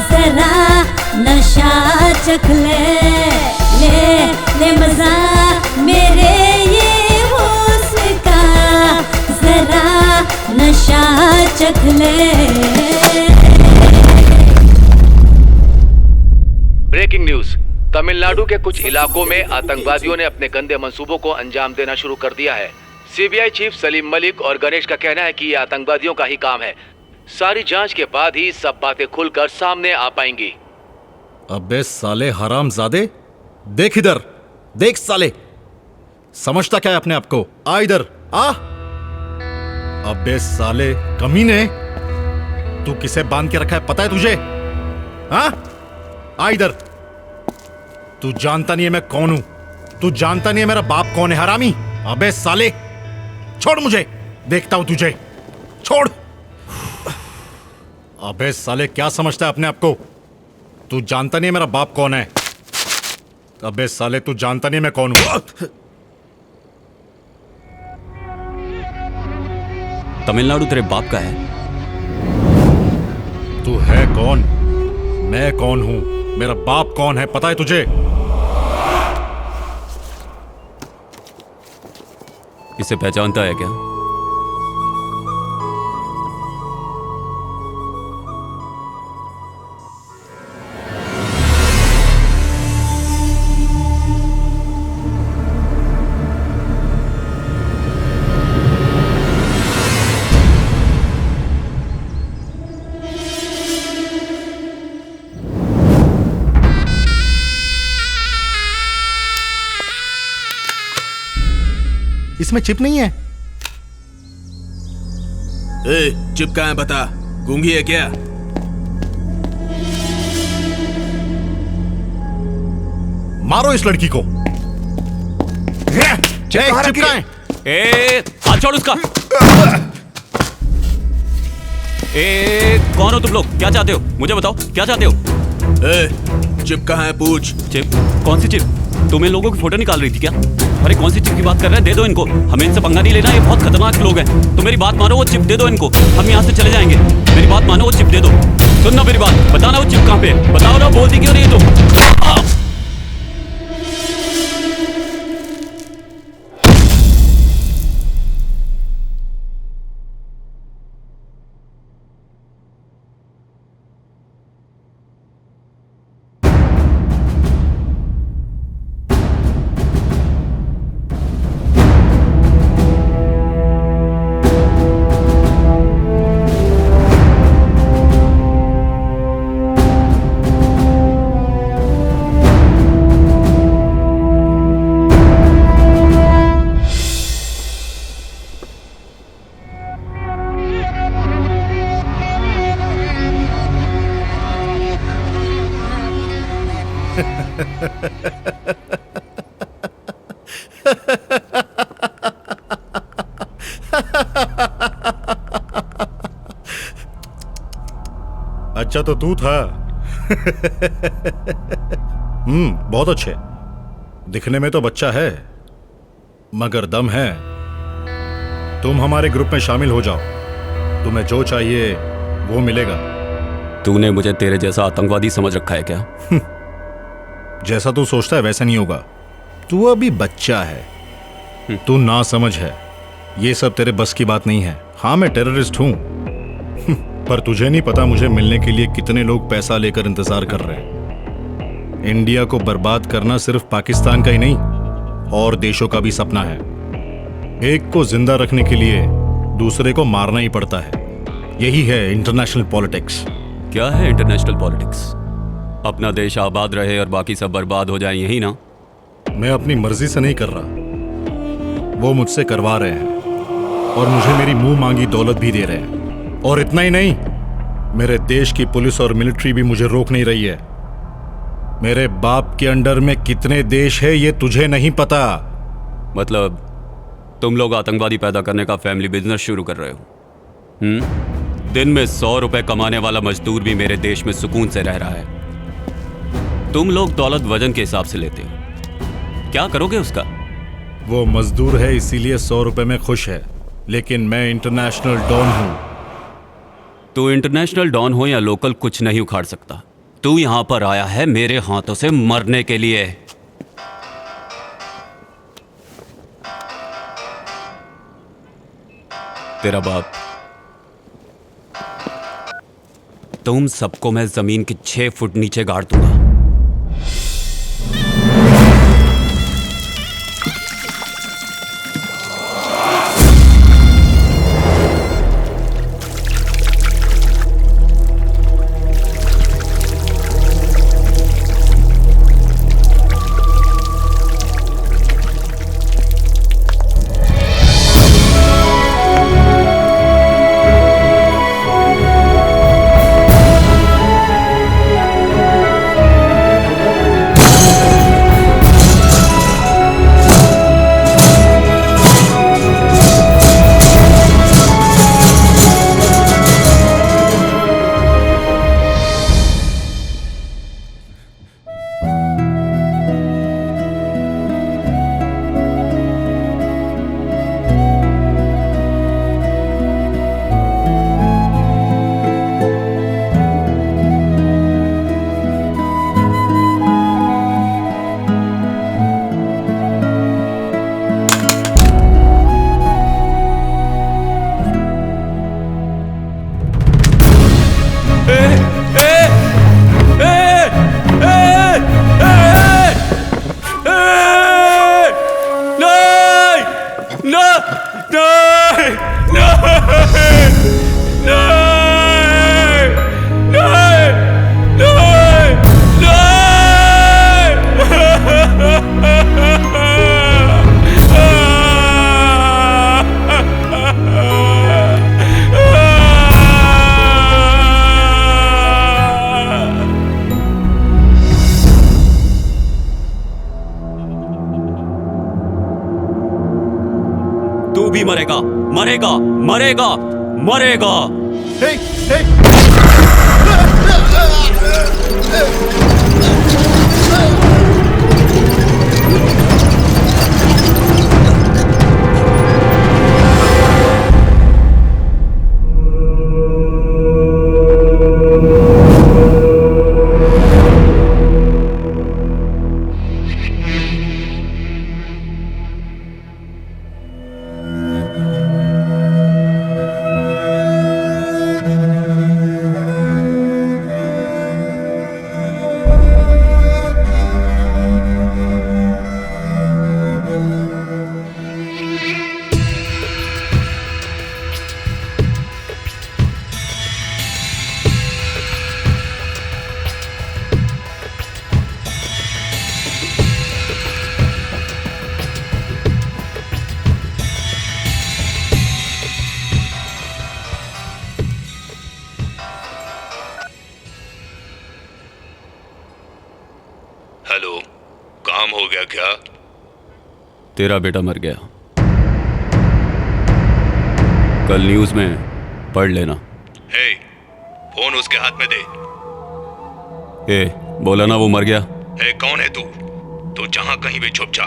जरा नशा चख ले। ले मजा मेरे ये हुस्न का, जरा नशा चख ले। Breaking news. तमिलनाडु के कुछ इलाकों में आतंकवादियों ने अपने गंदे मंसूबों को अंजाम देना शुरू कर दिया है। सीबीआई चीफ सलीम मलिक और गणेश का कहना है कि ये आतंकवादियों का ही काम है। सारी जांच के बाद ही सब बातें खुलकर सामने आ पाएंगी। अबे साले हरामजादे, देख इधर, देख साले, समझता क्या है अपने आप को? आ इधर आ। अबे साले कमीने, तू किसे बांध के रखा है पता है तुझे? हाँ, आ इधर। तू जानता नहीं है मैं कौन हूं, तू जानता नहीं है मेरा बाप कौन है हरामी। अबे साले छोड़ मुझे, देखता हूं तुझे, छोड़। अबे साले क्या समझता है अपने आप को? तू जानता नहीं है मेरा बाप कौन है। अबे साले तू जानता नहीं मैं कौन हूं। तमिलनाडु तेरे बाप का है? तू है कौन? मैं कौन हूं? मेरा बाप कौन है पता है तुझे? इसे पहचानता है क्या? इसमें चिप नहीं है। चिप कहाँ है बता? गूंगी है क्या? मारो इस लड़की को। चिप कहाँ है? हाथ छोड़ उसका। कौन हो तुम लोग? क्या चाहते हो? मुझे बताओ क्या चाहते हो? चिप कहाँ है पूछ। चिप? कौन सी चिप? तुम इन लोगों की फोटो निकाल रही थी क्या? अरे कौन सी चिप की बात कर रहे हैं? दे दो इनको, हमें इनसे पंगा नहीं लेना, ये बहुत खतरनाक लोग हैं। तो मेरी बात मानो, वो चिप दे दो इनको, हम यहाँ से चले जाएंगे। मेरी बात मानो, वो चिप दे दो। सुनना मेरी बात, बताना वो चिप कहाँ पे है, बताओ ना, बोल दी क्यों नहीं तुम? अच्छा तो तू था। बहुत अच्छे, दिखने में तो बच्चा है मगर दम है। तुम हमारे ग्रुप में शामिल हो जाओ, तुम्हें जो चाहिए वो मिलेगा। तूने मुझे तेरे जैसा आतंकवादी समझ रखा है क्या? जैसा तू सोचता है वैसा नहीं होगा। तू अभी बच्चा है, तू ना समझ है, ये सब तेरे बस की बात नहीं है। हाँ मैं टेररिस्ट हूं, पर तुझे नहीं पता मुझे मिलने के लिए कितने लोग पैसा लेकर इंतजार कर रहे हैं। इंडिया को बर्बाद करना सिर्फ पाकिस्तान का ही नहीं और देशों का भी सपना है। एक को जिंदा रखने के लिए दूसरे को मारना ही पड़ता है। यही है इंटरनेशनल पॉलिटिक्स। क्या है इंटरनेशनल पॉलिटिक्स? अपना देश आबाद रहे और बाकी सब बर्बाद हो जाए, यही ना? मैं अपनी मर्जी से नहीं कर रहा, वो मुझसे करवा रहे हैं और मुझे मेरी मुंह मांगी दौलत भी दे रहे हैं। और इतना ही नहीं, मेरे देश की पुलिस और मिलिट्री भी मुझे रोक नहीं रही है। मेरे बाप के अंडर में कितने देश है ये तुझे नहीं पता। मतलब तुम लोग आतंकवादी पैदा करने का फैमिली बिजनेस शुरू कर रहे हो? दिन में 100 रुपए कमाने वाला मजदूर भी मेरे देश में सुकून से रह रहा है। तुम लोग दौलत वजन के हिसाब से लेते हो, क्या करोगे उसका? वो मजदूर है इसीलिए 100 रुपए में खुश है, लेकिन मैं इंटरनेशनल डॉन हूं। तू इंटरनेशनल डॉन हो या लोकल, कुछ नहीं उखाड़ सकता। तू यहां पर आया है मेरे हाथों से मरने के लिए। तेरा बाप तुम सबको मैं जमीन के 6 फुट नीचे गाड़ दूंगा। तू भी मरेगा, मरेगा, मरेगा, मरेगा। हेलो, काम हो गया क्या? तेरा बेटा मर गया। कल न्यूज़ में पढ़ लेना। हे, फोन उसके हाथ में दे। ए, बोला ना वो मर गया। हे, कौन है तू? तू जहां कहीं भी छुप जा,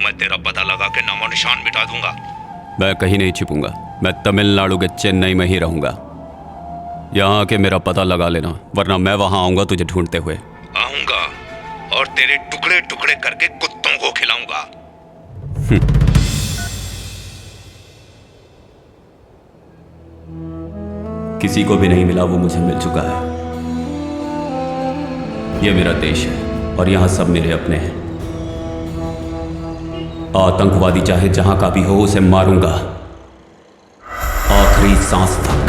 मैं तेरा पता लगा के नामो निशान मिटा दूंगा। मैं कहीं नहीं छिपूंगा। मैं तमिलनाडु के चेन्नई में ही रहूंगा। यहाँ आके मेरा पता लगा लेना, वरना मैं वहां आऊंगा तुझे ढूंढते हुए। आऊंगा और तेरे टुकड़े टुकड़े करके कुत्तों को खिलाऊंगा। किसी को भी नहीं मिला वो मुझे मिल चुका है। ये मेरा देश है और यहां सब मेरे अपने हैं। आतंकवादी चाहे जहां का भी हो उसे मारूंगा, आखिरी सांस तक।